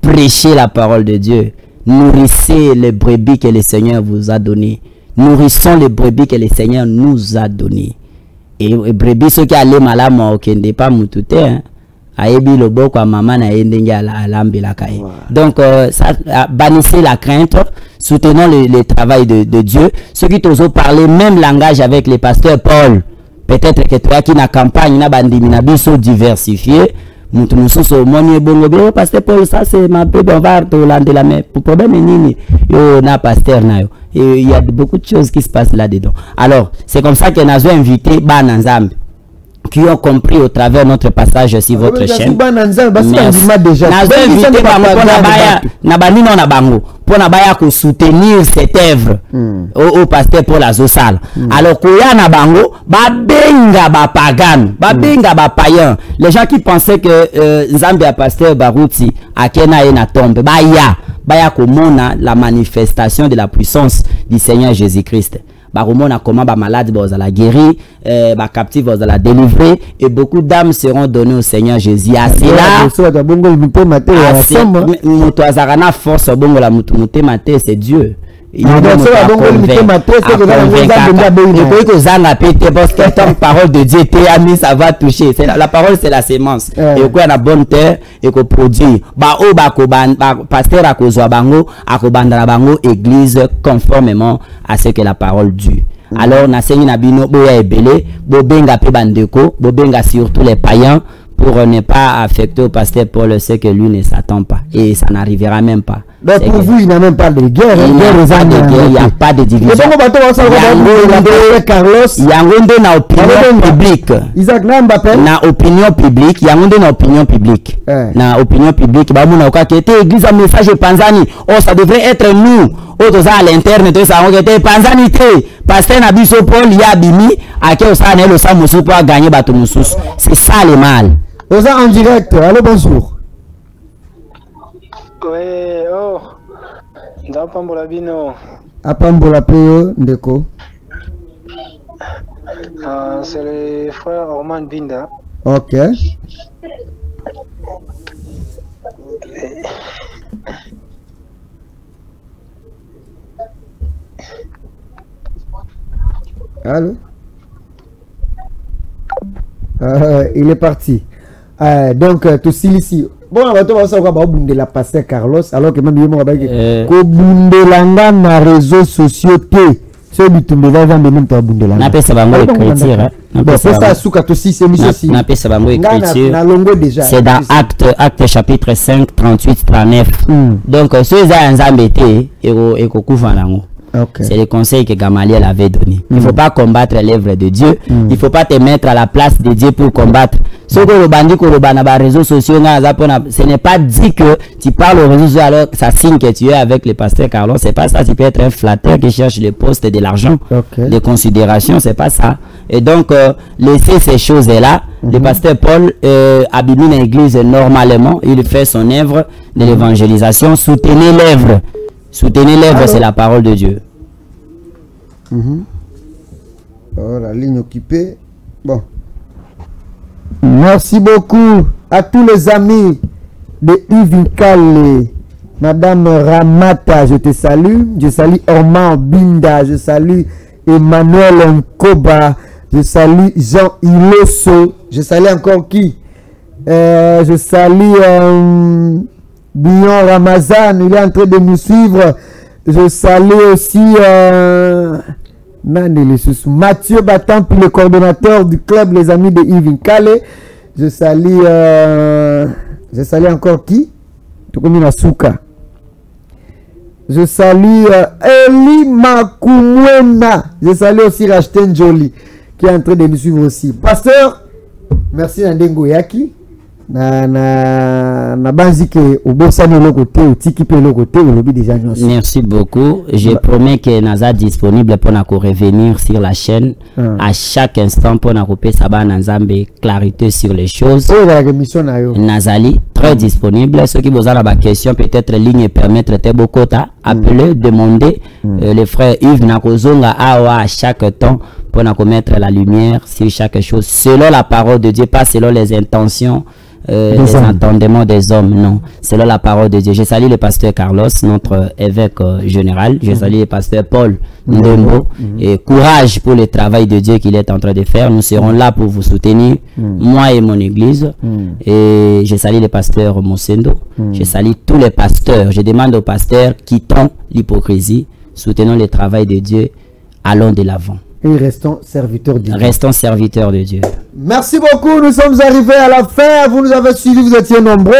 Prêchez la parole de Dieu, nourrissez les brebis que le Seigneur vous a donné, nourrissons les brebis que le Seigneur nous a donné. Et brebis ceux qui allaient malade okende pas mutute hein, ayebi lobo kwa mama na yendenge alambi la kai. Donc ça bannissez la crainte, soutenons le travail de Dieu. Ceux qui t'osent parler même langage avec les pasteurs Paul, peut-être que toi qui na campagne na bandimi na biso diversifié. Pasteur Paul, ça c'est ma bébé, on va Hollande la mais pour problème nini yo na pasteur na yo. Il y a beaucoup de choses qui se passent là-dedans. Alors, c'est comme ça que nous avons invité Bananzam qui ont compris au travers notre passage sur votre chaîne. Pour soutenir cette œuvre au pasteur Paul Azosal. Alors, les gens qui pensaient que Zambia pasteur Barouti a Kena et na tombe, la manifestation de la puissance du Seigneur Jésus-Christ. Baromona comment ba malade ba la guérir, ba captif ba la délivrer et beaucoup d'âmes seront données au Seigneur Jésus. À cela, force bongo la mutumute mate, c'est Dieu. Il parole de Dieu ça va toucher. La parole c'est la sémence. Et quoi la bonne terre et qu'on produit. Pasteur à cause bango, à kobanda bango église conformément à ce que la parole dit. Alors na seigne na bino boya ebele, bobenga pe bandeko, bobenga surtout les païens pour ne pas affecter au pasteur Paul, ce que lui ne s'attend pas et ça n'arrivera même pas. Mais pour vous, il n'y a même pas de guerre. Il n'y a pas de division. Il y a une opinion publique. Isaac Nambappé. Na opinion publique. Il y a une opinion publique. Na opinion publique. Bah mon avocat qui était église un message Panzani. Oh ça devrait être nous. Oh tout ça à l'interne tout ça. On était Panzanité. Pasteur Nabiso Paul il y a bimi. À qui on s'en est le sang moussou pour gagner bateau moussou. C'est ça le mal. On ça en direct. Allô bonjour. Oui, oh, Ndapambola bino. Apambola peo, ndeko. C'est le frère Orman Binda. Ok. Allô? Il est parti. Donc, tout ici. Bon, on va de la pasteur Carlos, alors que même il m'a dit que Bundélanga na réseaux sociaux té. C'est du tout de la jambe même pas Bundélanga. Na pesa bango écriture. Bon, c'est ça souka to si c'est monsieur si. Na pesa bango écriture. C'est dans acte chapitre 5 38 39. Donc ceux za nzambe té et ko kufa nango. Okay. C'est le conseil que Gamaliel avait donné. Il ne faut pas combattre l'œuvre de Dieu. Il ne faut pas te mettre à la place de Dieu pour combattre. Ce que le bandit, les réseaux sociaux, ce n'est pas dit que tu parles aux réseaux sociaux alors ça signe que tu es avec le pasteur Carlos. C'est pas ça. Tu peux être un flatteur qui cherche le poste et de l'argent, des considérations. C'est pas ça. Et donc, laissez ces choses-là. Le pasteur Paul abîme l'église normalement. Il fait son œuvre de l'évangélisation. Soutenez l'œuvre. Soutenez l'œuvre, c'est la parole de Dieu. Oh, la ligne occupée. Bon. Merci beaucoup à tous les amis de Ivinkale. Madame Ramata, je te salue. Je salue Orman Binda. Je salue Emmanuel Nkoba. Je salue Jean Iloso. Je salue encore qui? Je salue... Bion Ramazan, il est en train de nous suivre. Je salue aussi Mathieu Batampi, le coordonnateur du club Les Amis de Ivinkale. Je salue encore qui? Je salue Eli Makumwena. Je salue aussi Rachten Jolie qui est en train de nous suivre aussi. Pasteur, merci Nandengo Yaki. na banzike obosani le côté otiki pe le côté au lobby déjà nyonso. Merci beaucoup. Je promets que naza disponible pour na revenir sur la chaîne à chaque instant pour na couper saba na nzambe clarité sur les choses. La émission na yo. Nazali très disponible. Ceux qui vous ont la question peut-être ligne permettre te bokota appeler demander les frères Yves Nakozonga à chaque temps pour na commettre la lumière sur chaque chose selon la parole de Dieu, pas selon les intentions les entendements des hommes, non, selon la parole de Dieu. Je salue le pasteur Carlos, notre évêque général. Je salue le pasteur Paul Ndembo. Et courage pour le travail de Dieu qu'il est en train de faire. Nous serons là pour vous soutenir, moi et mon église. Et je salue le pasteur Mosendo. Je salue tous les pasteurs. Je demande aux pasteurs, quittons l'hypocrisie, soutenons le travail de Dieu, allons de l'avant. Et restons serviteurs de Dieu. Restons serviteurs de Dieu. Merci beaucoup. Nous sommes arrivés à la fin. Vous nous avez suivis. Vous étiez nombreux.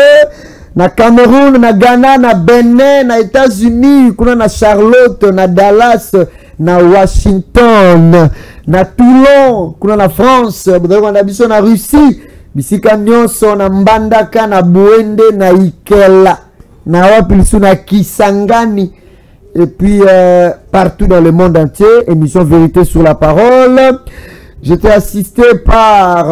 Na Cameroun, na Ghana, na Benin, na États-Unis, na Charlotte, na Dallas, na Washington, na Toulon, na France, na Russie, bisika nyonso na Mbandaka, na Buende, na Ikela, na Wapilisu, na Kisangani. Et puis partout dans le monde entier, émission Vérité sur la Parole. J'étais assisté par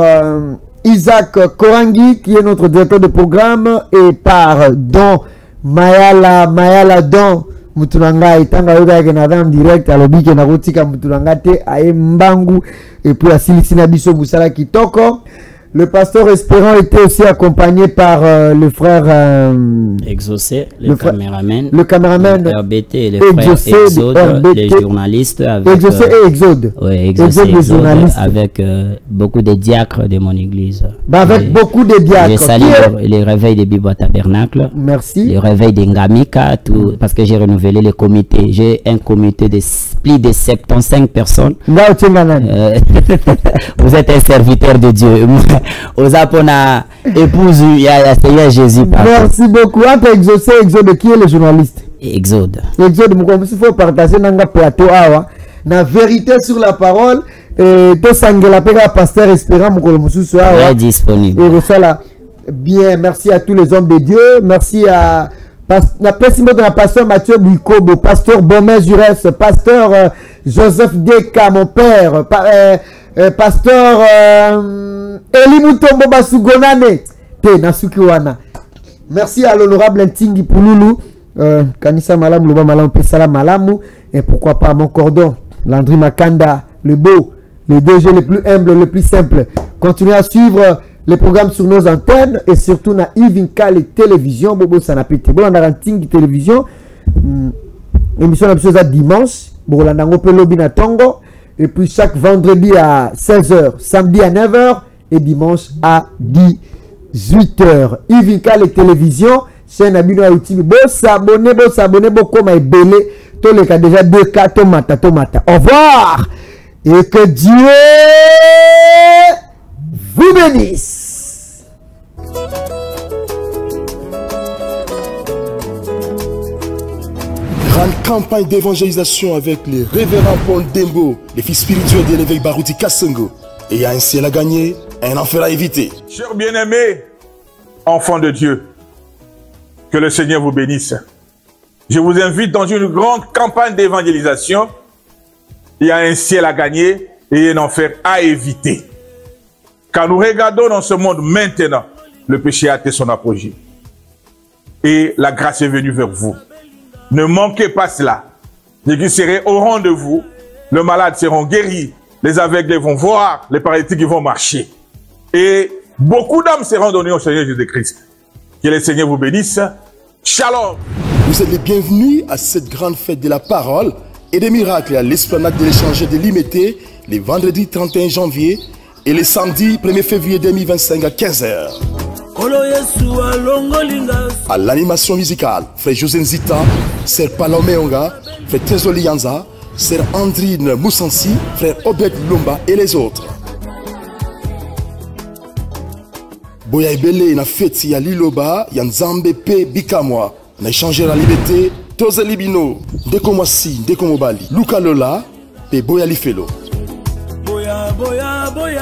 Isaac Korangi, qui est notre directeur de programme, et par Don Mayala Don Mutunanga Itanga Yoga Genada en direct à l'Obi Kenarotika Mutunanga Te Aembangu, et puis à Silisina Biso Boussala Kitoko. Le pasteur Espérant était aussi accompagné par le frère Exaucé, le caméraman, le RBT, le frère Exode, les journalistes avec Exaucé et Exode. Oui, Exaucé et Exode, avec beaucoup de diacres de mon église. Avec beaucoup de diacres. Je salue les réveils de Bibo Tabernacle. Merci. Les réveils de Ngamika, tout, parce que j'ai renouvelé le comité. J'ai un comité de plus de 75 personnes. Vous êtes un serviteur de Dieu. Aux Apona épouse Seigneur Jésus. Merci beaucoup. Entre Exaucé et Exode, qui est le journaliste? Exode. Exode, il faut partager dans plateau la vérité sur la parole. Et tout sangela pega pasteur Espérant est disponible. Et voilà. Bien, merci à tous les hommes de Dieu. Merci à la présidente de la pasteur Mathieu Bouikobo, pasteur Bomé Jures, pasteur Joseph Deka, mon père, pasteur Eli Mutombo Basugonane, te Nasukiwana. Merci à l'honorable Ntingi Pouloulou, Kanissa Malam, Loba Malam, Pesala Malamu, et pourquoi pas mon cordon, Landry Makanda, le beau, le DG le plus humble, le plus simple. Continuez à suivre les programmes sur nos antennes et surtout na Ivinka les télévisions, Bobo Sanapite. Bon, on a Ntingi télévision, émission à dimanche, bon, on a Lobi na Tongo. Et puis chaque vendredi à 16h, samedi à 9h et dimanche à 18h. Ivinka les télévisions, c'est un abonné à YouTube. Bon s'abonner, comme un belé. Tous les cas déjà 2K, tomata. Au revoir. Et que Dieu vous bénisse. Grande campagne d'évangélisation avec les révérends Paul Ndembo, les fils spirituels de l'évêque Barouti Kassengo. Et il y a un ciel à gagner, un enfer à éviter. Chers bien-aimés, enfants de Dieu, que le Seigneur vous bénisse. Je vous invite dans une grande campagne d'évangélisation. Il y a un ciel à gagner et un enfer à éviter. Quand nous regardons dans ce monde maintenant, le péché a atteint son apogée. Et la grâce est venue vers vous. Ne manquez pas cela. L'église serait au rendez-vous. Les malades seront guéris. Les aveugles vont voir. Les paralytiques vont marcher. Et beaucoup d'âmes seront données au Seigneur Jésus-Christ. Que le Seigneur vous bénisse. Shalom. Vous êtes les bienvenus à cette grande fête de la parole et des miracles à l'esplanade de l'échange de l'Imété, les vendredis 31 janvier et les samedis 1er février 2025 à 15h. À l'animation musicale, frère José Nzita, frère Palomeonga, frère Trésor Lianza, frère Andrine Moussansi, frère Obed Lumba et les autres. Boya Ebele na feti ya Liloba, ya Nzambe pe Bikamwa. Na échanger la liberté, Toze Libino, Ndeko Mwasi, Ndeko Mobali, Luka Lola, pe Boya Lifelo. Boya, boya, boya,